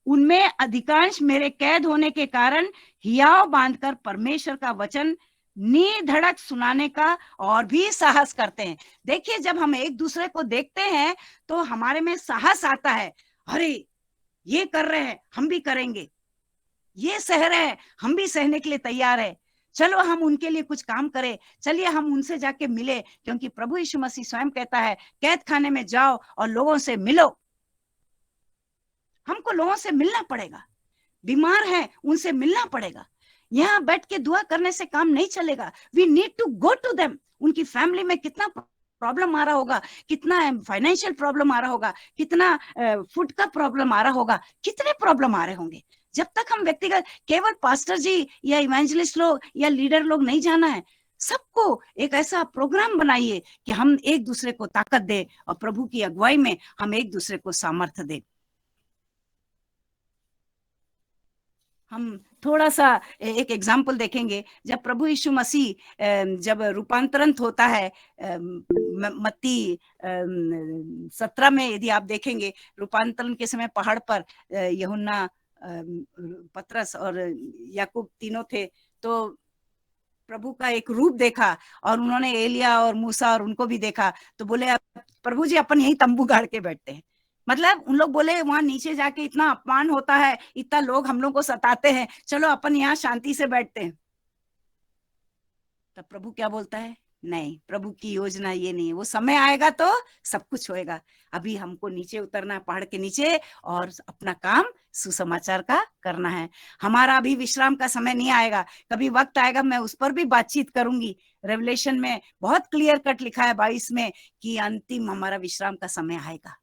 S1: उनमें अधिकांश मेरे कैद होने के कारण हियाव बांधकर परमेश्वर का वचन निधड़क सुनाने का और भी साहस करते हैं। देखिए, जब हम एक दूसरे को देखते हैं तो हमारे में साहस आता है। अरे, ये कर रहे हैं, हम भी करेंगे। ये सह रहे हैं, हम भी सहने के लिए तैयार है। चलो हम उनके लिए कुछ काम करें, चलिए हम उनसे जाके मिले, क्योंकि प्रभु यीशु मसीह स्वयं कहता है, कैद खाने में जाओ और लोगों से मिलो। हमको लोगों से मिलना पड़ेगा, बीमार है उनसे मिलना पड़ेगा। यहाँ बैठ के दुआ करने से काम नहीं चलेगा। We need to go to them. उनकी फैमिली में कितना प्रॉब्लम आ रहा होगा, कितना फाइनेंशियल प्रॉब्लम आ रहा होगा, कितना फूड का प्रॉब्लम आ रहा होगा, कितने प्रॉब्लम आ रहे होंगे। जब तक हम व्यक्तिगत, केवल पास्टर जी या इवेंजलिस्ट लोग या लीडर लोग नहीं जाना है, सबको एक ऐसा प्रोग्राम बनाइए कि हम एक दूसरे को ताकत दे और प्रभु की अगुवाई में हम एक दूसरे को सामर्थ्य दे। हम थोड़ा सा एक एग्जाम्पल देखेंगे। जब प्रभु यीशु मसीह जब रूपांतरण होता है, मत्ती 17 में यदि आप देखेंगे, रूपांतरण के समय पहाड़ पर यूहन्ना, पतरस और याकूब तीनों थे, तो प्रभु का एक रूप देखा, और उन्होंने एलिया और मूसा और उनको भी देखा, तो बोले प्रभु जी अपन यही तंबू गाड़ के बैठते हैं। मतलब उन लोग बोले वहां नीचे जाके इतना अपमान होता है, इतना लोग हम लोग को सताते हैं, चलो अपन यहाँ शांति से बैठते हैं। तब प्रभु क्या बोलता है? नहीं, प्रभु की योजना ये नहीं है। वो समय आएगा तो सब कुछ होएगा। अभी हमको नीचे उतरना है, पहाड़ के नीचे, और अपना काम सुसमाचार का करना है। हमारा अभी विश्राम का समय नहीं आएगा, कभी वक्त आएगा, मैं उस पर भी बातचीत करूंगी। रेवलेशन में बहुत क्लियर कट लिखा है 22 में कि अंतिम हमारा विश्राम का समय आएगा।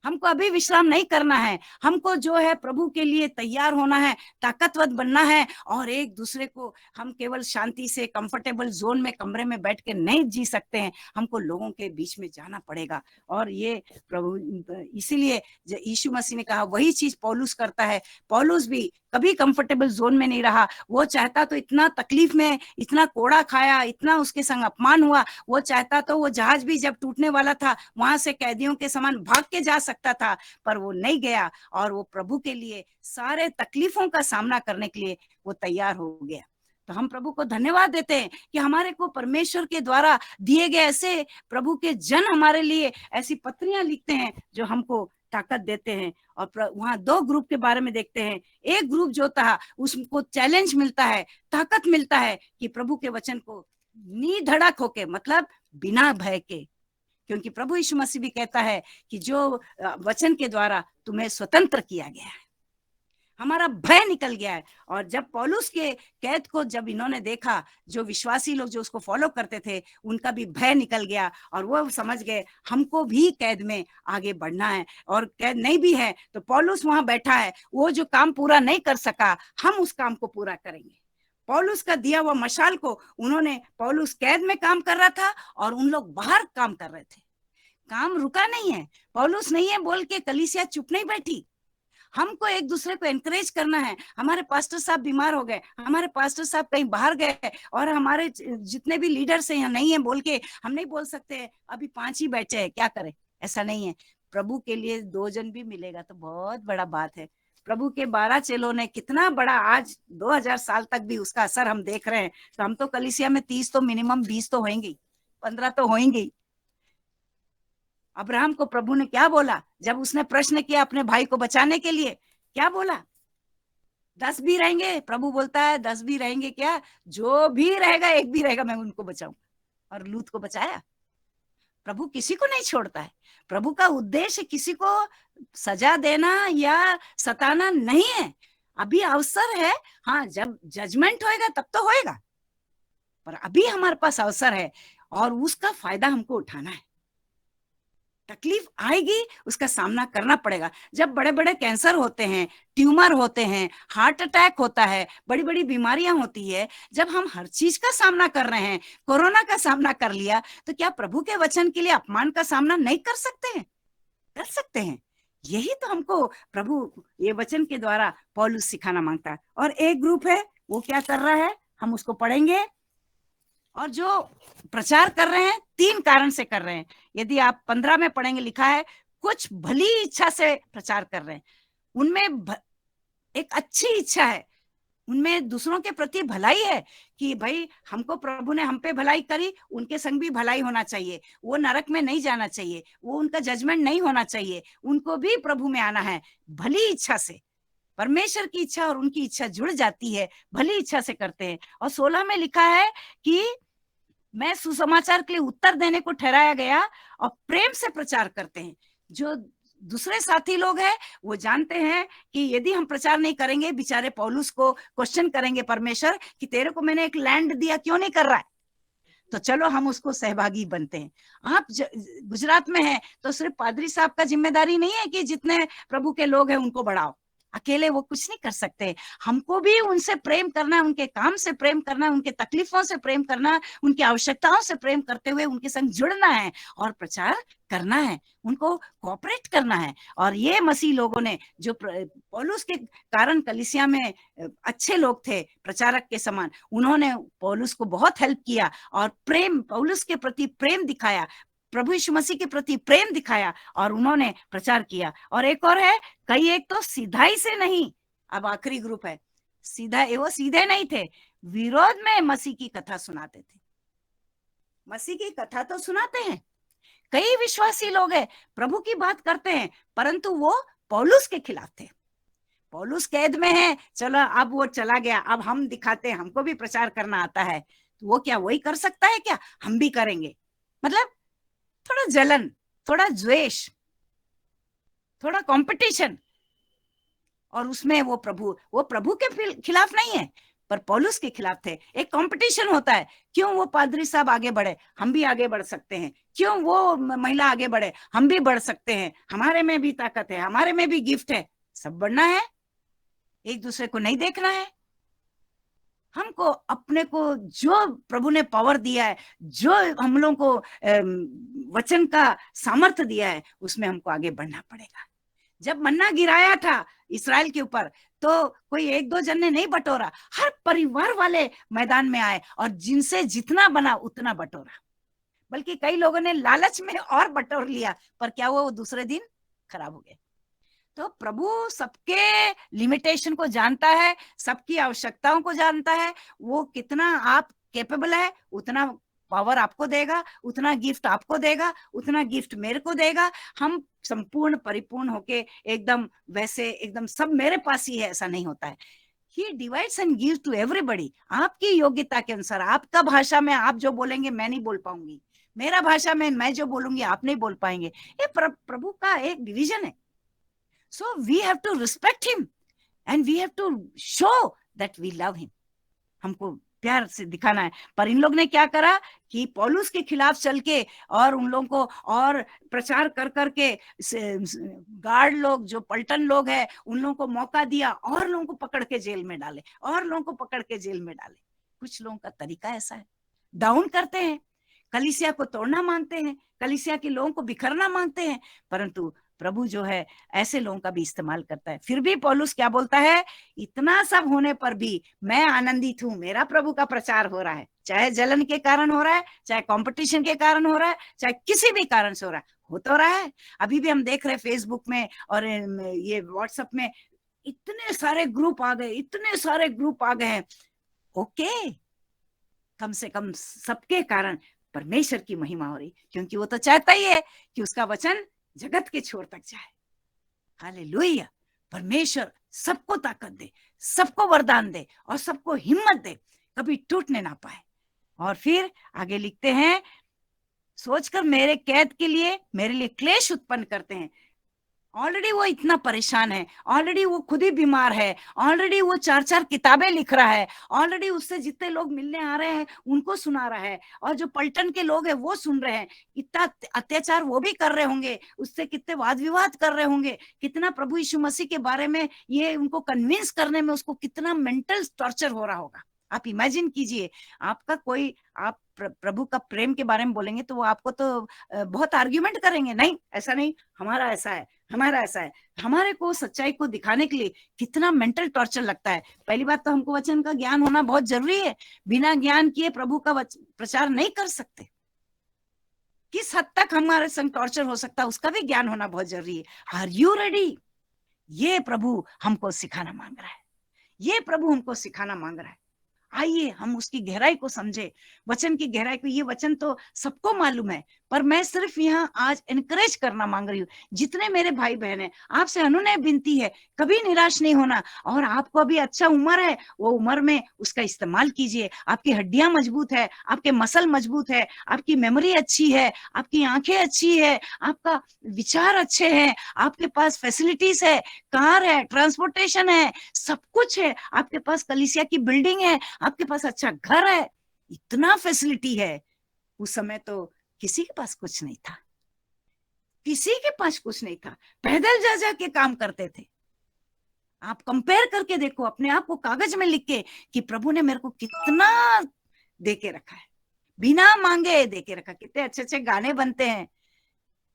S1: हमको अभी विश्राम नहीं करना है, हमको जो है प्रभु के लिए तैयार होना है, ताकतवर बनना है, और एक दूसरे को हम केवल शांति से कंफर्टेबल जोन में कमरे में बैठ के नहीं जी सकते हैं, हमको लोगों के बीच में जाना पड़ेगा। और ये प्रभु, इसीलिए यीशु मसीह ने कहा, वही चीज पौलुस करता है। पौलुस भी कभी कंफर्टेबल जोन में नहीं रहा। वो चाहता तो इतना तकलीफ में, इतना कोड़ा खाया, इतना उसके संग अपमान हुआ, वो चाहता तो वो जहाज भी जब टूटने वाला था वहां से कैदियों के समान भाग के जा सकता था, पर वो नहीं गया, और वो प्रभु के लिए सारे तकलीफों का सामना करने के लिए वो तैयार हो गया। तो हम प्रभु को धन्यवाद देते हैं कि हमारे को परमेश्वर के द्वारा दिए गए ऐसे प्रभु के जन हमारे लिए ऐसी पत्रियां लिखते हैं जो हमको ताकत देते हैं। और वहां 2 ग्रुप के बारे में देखते हैं। एक ग्रुप जो था उसको चैलेंज मिलता है, ताकत मिलता है कि प्रभु के वचन को निधड़क होके, मतलब बिना भय के, क्योंकि प्रभु यीशु मसीह भी कहता है कि जो वचन के द्वारा तुम्हें स्वतंत्र किया गया है, हमारा भय निकल गया है। और जब पौलुस के कैद को जब इन्होंने देखा, जो विश्वासी लोग जो उसको फॉलो करते थे, उनका भी भय निकल गया, और वो समझ गए हमको भी कैद में आगे बढ़ना है। और कैद नहीं भी है तो पौलुस वहां बैठा है, वो जो काम पूरा नहीं कर सका, हम उस काम को पूरा करेंगे। पौलुस का दिया हुआ मशाल को उन्होंने, पौलुस कैद में काम कर रहा था और उन लोग बाहर काम कर रहे थे। काम रुका नहीं है। पौलुस नहीं है बोल के कलीसिया चुप नहीं बैठी। हमको एक दूसरे को एनकरेज करना है। हमारे पास्टर साहब बीमार हो गए, हमारे पास्टर साहब कहीं बाहर गए, और हमारे जितने भी लीडर्स हैं यहाँ नहीं है बोल के हम नहीं बोल सकते अभी 5 ही बैठे हैं, क्या करें। ऐसा नहीं है। प्रभु के लिए 2 जन भी मिलेगा तो बहुत बड़ा बात है। प्रभु के 12 चेलों ने कितना बड़ा, आज 2000 साल तक भी उसका असर हम देख रहे हैं। तो हम तो कलीसिया में 30 तो मिनिमम, 20 तो होंगे, 15 तो होंगे। अब्राहम को प्रभु ने क्या बोला जब उसने प्रश्न किया अपने भाई को बचाने के लिए? क्या बोला? 10 भी रहेंगे, प्रभु बोलता है 10 भी रहेंगे क्या, जो भी रहेगा, एक भी रहेगा, मैं उनको बचाऊंगा। और लूत को बचाया। प्रभु किसी को नहीं छोड़ता है। प्रभु का उद्देश्य किसी को सजा देना या सताना नहीं है। अभी अवसर है, हाँ, जब जजमेंट होएगा तब तो होएगा। पर अभी हमारे पास अवसर है और उसका फायदा हमको उठाना है। तकलीफ आएगी, उसका सामना करना पड़ेगा। जब बड़े बड़े कैंसर होते हैं, ट्यूमर होते हैं, हार्ट अटैक होता है, बड़ी बड़ी बीमारियां होती है, जब हम हर चीज का सामना कर रहे हैं, कोरोना का सामना कर लिया, तो क्या प्रभु के वचन के लिए अपमान का सामना नहीं कर सकते हैं? कर सकते हैं। यही तो हमको प्रभु ये वचन के द्वारा पौलुस सिखाना मांगता है। और एक ग्रुप है, वो क्या कर रहा है, हम उसको पढ़ेंगे। और जो प्रचार कर रहे हैं 3 कारण से कर रहे हैं। यदि आप 15 में पढ़ेंगे, लिखा है कुछ भली इच्छा से प्रचार कर रहे हैं। उनमें एक अच्छी इच्छा है, उनमें दूसरों के प्रति भलाई है कि भाई हमको प्रभु ने हम पे भलाई करी, उनके संग भी भलाई होना चाहिए, वो नरक में नहीं जाना चाहिए, वो उनका जजमेंट नहीं होना चाहिए, उनको भी प्रभु में आना है। भली इच्छा से, परमेश्वर की इच्छा और उनकी इच्छा जुड़ जाती है, भली इच्छा से करते हैं। और 16 में लिखा है कि मैं सुसमाचार के लिए उत्तर देने को ठहराया गया और प्रेम से प्रचार करते हैं। जो दूसरे साथी लोग हैं वो जानते हैं कि यदि हम प्रचार नहीं करेंगे, बेचारे पौलुस को क्वेश्चन करेंगे परमेश्वर कि तेरे को मैंने एक लैंड दिया, क्यों नहीं कर रहा है? तो चलो हम उसको सहभागी बनते हैं। आप गुजरात में हैं तो सिर्फ पादरी साहब का जिम्मेदारी नहीं है कि जितने प्रभु के लोग हैं उनको बढ़ाओ, अकेले वो कुछ नहीं कर सकते। हमको भी उनसे प्रेम करना है, उनके काम से प्रेम करना है, उनके तकलीफों से प्रेम करना है, उनकी आवश्यकताओं से प्रेम करते हुए उनके संग जुड़ना है और प्रचार करना है, उनको कोऑपरेट करना है। और ये मसीह लोगों ने जो पौलुस के कारण कलीसिया में अच्छे लोग थे, प्रचारक के समान, उन्होंने पौलुस को बहुत हेल्प किया और प्रेम, पौलुस के प्रति प्रेम दिखाया, प्रभु यीशु मसीह के प्रति प्रेम दिखाया और उन्होंने प्रचार किया। और एक और है, कई एक तो सीधाई से नहीं, अब आखिरी ग्रुप है, सीधा, वो सीधे नहीं थे, विरोध में मसीह की कथा सुनाते थे। मसीह की कथा तो सुनाते हैं, कई विश्वासी लोग हैं, प्रभु की बात करते हैं, परंतु वो पौलुस के खिलाफ थे। पौलुस कैद में है, चलो अब वो चला गया, अब हम दिखाते हैं, हमको भी प्रचार करना आता है। तो वो क्या वही कर सकता है क्या? हम भी करेंगे। मतलब थोड़ा जलन, थोड़ा द्वेष, थोड़ा कंपटीशन। और उसमें वो प्रभु के खिलाफ नहीं है, पर पौलुस के खिलाफ थे। एक कंपटीशन होता है, क्यों वो पादरी साहब आगे बढ़े, हम भी आगे बढ़ सकते हैं, क्यों वो महिला आगे बढ़े, हम भी बढ़ सकते हैं, हमारे में भी ताकत है, हमारे में भी गिफ्ट है। सब बढ़ना है, एक दूसरे को नहीं देखना है। हमको अपने को जो प्रभु ने पावर दिया है, जो हम लोगों को वचन का सामर्थ्य दिया है, उसमें हमको आगे बढ़ना पड़ेगा। जब मन्ना गिराया था इस्राएल के ऊपर, तो कोई एक दो जन ने नहीं बटोरा, हर परिवार वाले मैदान में आए और जिनसे जितना बना उतना बटोरा। बल्कि कई लोगों ने लालच में और बटोर लिया, पर क्या वो दूसरे दिन खराब हो गए। तो प्रभु सबके लिमिटेशन को जानता है, सबकी आवश्यकताओं को जानता है। वो कितना आप कैपेबल है, उतना पावर आपको देगा, उतना गिफ्ट आपको देगा, उतना गिफ्ट मेरे को देगा। हम संपूर्ण परिपूर्ण होके एकदम वैसे एकदम सब मेरे पास ही है, ऐसा नहीं होता है। He divides and gives to everybody। आपकी योग्यता के अनुसार, आपका भाषा में आप जो बोलेंगे मैं नहीं बोल पाऊंगी, मेरा भाषा में मैं जो बोलूंगी आप नहीं बोल पाएंगे। ये प्रभु का एक डिवीजन है। So we have to respect him and we have to show that we love him। हमको प्यार से दिखाना है। पर इन लोग ने क्या करा कि पौलुस के खिलाफ चल के और उन लोगों को और प्रचार कर करके गार्ड लोग, जो पलटन लोग हैं, उन लोगों को मौका दिया और लोगों को पकड़ के जेल में डाले, और लोगों को पकड़ के जेल में डाले। कुछ लोगों का तरीका ऐसा है, डाउन करते हैं, कलीसिया को तोड़ना मांगते हैं, कलीसिया के लोगों को बिखरना मांगते हैं, परंतु प्रभु जो है ऐसे लोगों का भी इस्तेमाल करता है। फिर भी पौलुस क्या बोलता है, इतना सब होने पर भी मैं आनंदित हूं, मेरा प्रभु का प्रचार हो रहा है, चाहे जलन के कारण हो रहा है, चाहे कंपटीशन के कारण हो रहा है, चाहे किसी भी कारण से हो रहा है, हो तो रहा है। अभी भी हम देख रहे हैं फेसबुक में और ये व्हाट्सएप में इतने सारे ग्रुप आ गए, इतने सारे ग्रुप आ गए हैं। ओके, कम से कम सबके कारण परमेश्वर की महिमा हो रही, क्योंकि वो तो चाहता ही है कि उसका वचन जगत के छोर तक जाए। हालेलुया। परमेश्वर सबको ताकत दे, सबको वरदान दे और सबको हिम्मत दे, कभी टूटने ना पाए। और फिर आगे लिखते हैं, सोचकर मेरे कैद के लिए मेरे लिए क्लेश उत्पन्न करते हैं। ऑलरेडी वो इतना परेशान है, ऑलरेडी वो खुद ही बीमार है, ऑलरेडी वो 4-4 किताबें लिख रहा है, ऑलरेडी उससे जितने लोग मिलने आ रहे हैं उनको सुना रहा है, और जो पलटन के लोग हैं वो सुन रहे हैं। इतना अत्याचार वो भी कर रहे होंगे, उससे कितने वाद विवाद कर रहे होंगे, कितना प्रभु यीशु मसीह के बारे में ये उनको कन्विंस करने में उसको कितना मेंटल टॉर्चर हो रहा होगा। आप इमेजिन कीजिए, आपका कोई, आप प्रभु का प्रेम के बारे में बोलेंगे तो वो आपको तो बहुत आर्ग्यूमेंट करेंगे, नहीं ऐसा नहीं, हमारा ऐसा है, हमारा ऐसा है। हमारे को सच्चाई को दिखाने के लिए कितना मेंटल टॉर्चर लगता है। पहली बात तो हमको वचन का ज्ञान होना बहुत जरूरी है, बिना ज्ञान किए प्रभु का प्रचार नहीं कर सकते। किस हद तक हमारे संग टॉर्चर हो सकता है उसका भी ज्ञान होना बहुत जरूरी है। Are you ready? ये प्रभु हमको सिखाना मांग रहा है, ये प्रभु हमको सिखाना मांग रहा है। आइए हम उसकी गहराई को समझे, वचन की गहराई को। ये वचन तो सबको मालूम है, पर मैं सिर्फ यहाँ आज एनकरेज करना मांग रही हूँ। जितने मेरे भाई बहन हैं, आपसे अनुनय विनती है, कभी निराश नहीं होना। और आपको अभी अच्छा उम्र है, वो उम्र में उसका इस्तेमाल कीजिए। आपकी हड्डियां मजबूत है, आपके मसल मजबूत है, आपकी मेमोरी अच्छी है, आपकी आंखें अच्छी है, आपका विचार अच्छे हैं, आपके पास फैसिलिटीज है, कार है, ट्रांसपोर्टेशन है, सब कुछ है, आपके पास कलीसिया की बिल्डिंग है, आपके पास अच्छा घर है, इतना फैसिलिटी है। उस समय तो किसी के पास कुछ नहीं था, किसी के पास कुछ नहीं था, पैदल जा जा के काम करते थे। आप कंपेयर करके देखो अपने आप को, कागज में लिख के कि प्रभु ने मेरे को कितना दे के रखा है, बिना मांगे दे के रखा। कितने अच्छे अच्छे गाने बनते हैं,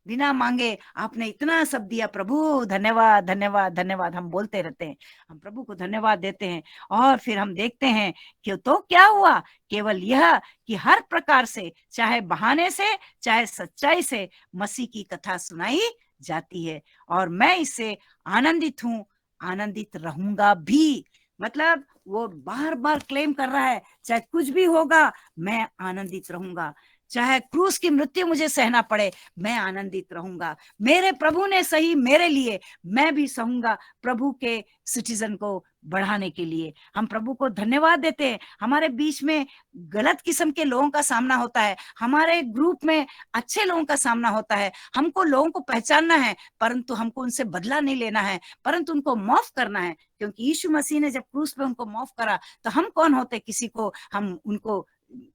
S1: बिना मांगे आपने इतना सब दिया प्रभु, धन्यवाद धन्यवाद धन्यवाद, हम बोलते रहते हैं, हम प्रभु को धन्यवाद देते हैं। और फिर हम देखते हैं कि तो क्या हुआ, केवल यह कि हर प्रकार से, चाहे बहाने से चाहे सच्चाई से, मसीह की कथा सुनाई जाती है, और मैं इससे आनंदित हूं, आनंदित रहूंगा भी। मतलब वो बार बार क्लेम कर रहा है, चाहे कुछ भी होगा मैं आनंदित रहूंगा, चाहे क्रूस की मृत्यु मुझे सहना पड़े मैं आनंदित रहूंगा। मेरे प्रभु ने सही मेरे लिए, मैं भी सहूंगा प्रभु के सिटीजन को बढ़ाने के लिए। हम प्रभु को धन्यवाद देते हैं। हमारे बीच में गलत किस्म के लोगों का सामना होता है, हमारे ग्रुप में अच्छे लोगों का सामना होता है। हमको लोगों को पहचानना है, परंतु हमको उनसे बदला नहीं लेना है, परंतु उनको माफ करना है। क्योंकि यीशु मसीह ने जब क्रूस पे उनको माफ करा, तो हम कौन होते किसी को, हम उनको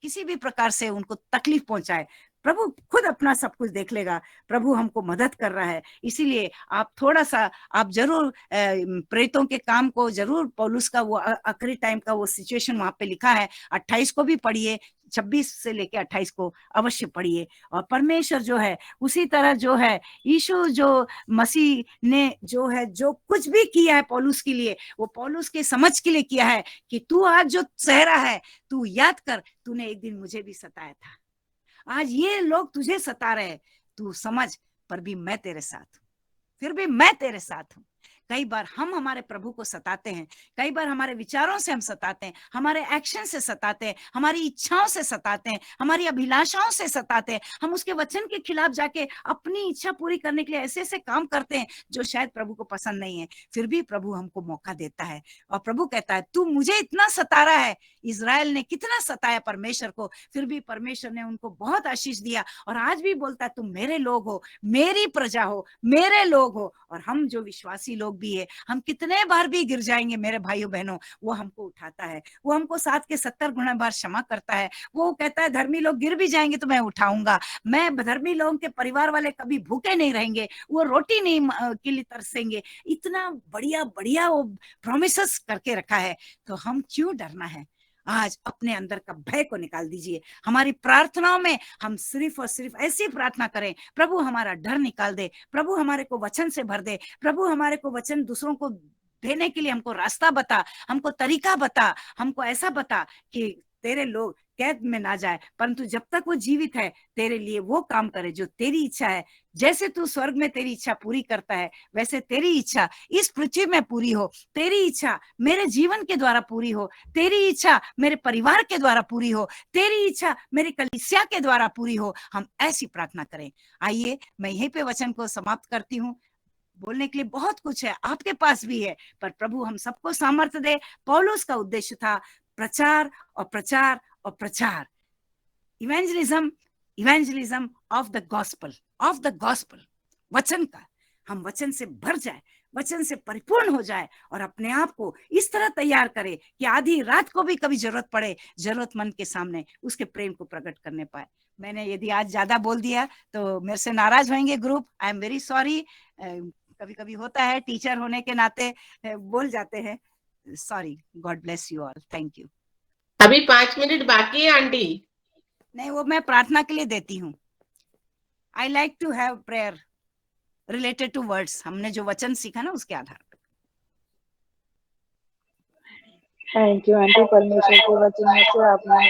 S1: किसी भी प्रकार से उनको तकलीफ पहुंचाए। प्रभु खुद अपना सब कुछ देख लेगा, प्रभु हमको मदद कर रहा है। इसीलिए आप थोड़ा सा, आप जरूर प्रेरितों के काम को जरूर, पौलुस का वो आखिरी टाइम का वो सिचुएशन वहां पे लिखा है, 28 को भी पढ़िए, 26 से लेके 28 को अवश्य पढ़िए। और परमेश्वर जो है उसी तरह जो है, यीशु जो मसीह ने जो है जो कुछ भी किया है पौलुस के लिए, वो पौलुस के समझ के लिए किया है कि तू आज जो सह रहा है, तू याद कर, तूने एक दिन मुझे भी सताया था, आज ये लोग तुझे सता रहे, तू समझ, पर भी मैं तेरे साथ हूं, फिर भी मैं तेरे साथ हूं। कई बार हम हमारे प्रभु को सताते हैं, कई बार हमारे विचारों से हम सताते हैं, हमारे एक्शन से सताते हैं, हमारी इच्छाओं से सताते हैं, हमारी अभिलाषाओं से सताते हैं। हम उसके वचन के खिलाफ जाके अपनी इच्छा पूरी करने के लिए ऐसे ऐसे काम करते हैं जो शायद प्रभु को पसंद नहीं है। फिर भी प्रभु हमको मौका देता है, और प्रभु कहता है तू मुझे इतना सता रहा है। इजराइल ने कितना सताया परमेश्वर को, फिर भी परमेश्वर ने उनको बहुत आशीष दिया, और आज भी बोलता है तुम मेरे लोग हो, मेरी प्रजा हो, मेरे लोग हो। और हम जो विश्वासी लोग भी है, हम कितने बार भी गिर जाएंगे मेरे भाइयों बहनों, वो हमको उठाता है, वो हमको 7 के 70 गुना बार क्षमा करता है। वो कहता है धर्मी लोग गिर भी जाएंगे तो मैं उठाऊंगा, मैं धर्मी लोगों के परिवार वाले कभी भूखे नहीं रहेंगे, वो रोटी नहीं के लिए तरसेंगे। इतना बढ़िया बढ़िया वो प्रोमिसेस करके रखा है, तो हम क्यों डरना है। आज अपने अंदर का भय को निकाल दीजिए। हमारी प्रार्थनाओं में हम सिर्फ और सिर्फ ऐसी प्रार्थना करें, प्रभु हमारा डर निकाल दे, प्रभु हमारे को वचन से भर दे, प्रभु हमारे को वचन दूसरों को देने के लिए हमको रास्ता बता, हमको तरीका बता, हमको ऐसा बता कि तेरे लोग कैद में ना जाए, परंतु जब तक वो जीवित है तेरे लिए वो काम करे जो तेरी इच्छा है। जैसे तू स्वर्ग में तेरी इच्छा पूरी करता है, वैसे तेरी इच्छा इस पृथ्वी में पूरी हो, तेरी इच्छा मेरे जीवन के द्वारा पूरी हो, तेरी इच्छा मेरे परिवार के द्वारा पूरी हो, तेरी इच्छा मेरी कलीसिया के द्वारा पूरी हो। हम ऐसी प्रार्थना करें। आइए मैं यहीं पे वचन को समाप्त करती हूँ। बोलने के लिए बहुत कुछ है, आपके पास भी है, पर प्रभु हम सबको सामर्थ्य दे। पौलुस का उद्देश्य था प्रचार और प्रचार और प्रचार, evangelism, evangelism of the gospel, of the gospel, वचन का। हम वचन से भर जाए, वचन से परिपूर्ण हो जाए और अपने आप को इस तरह तैयार करे कि आधी रात को भी कभी जरूरत पड़े, जरूरतमंद के सामने उसके प्रेम को प्रकट करने पाए। मैंने यदि आज ज्यादा बोल दिया तो मेरे से नाराज होंगे group, I am very sorry. कभी कभी होता है, टीचर होने के नाते बोल जाते हैं, sorry. God bless you all, thank you.
S2: अभी 5 मिनट बाकी है आंटी।
S1: नहीं, वो मैं प्रार्थना के लिए देती हूँ। I like to have prayer related to words, हमने जो वचन सीखा ना उसके आधार पर।
S3: थैंक यू आंटी, परमेश्वर के वचन में से आपने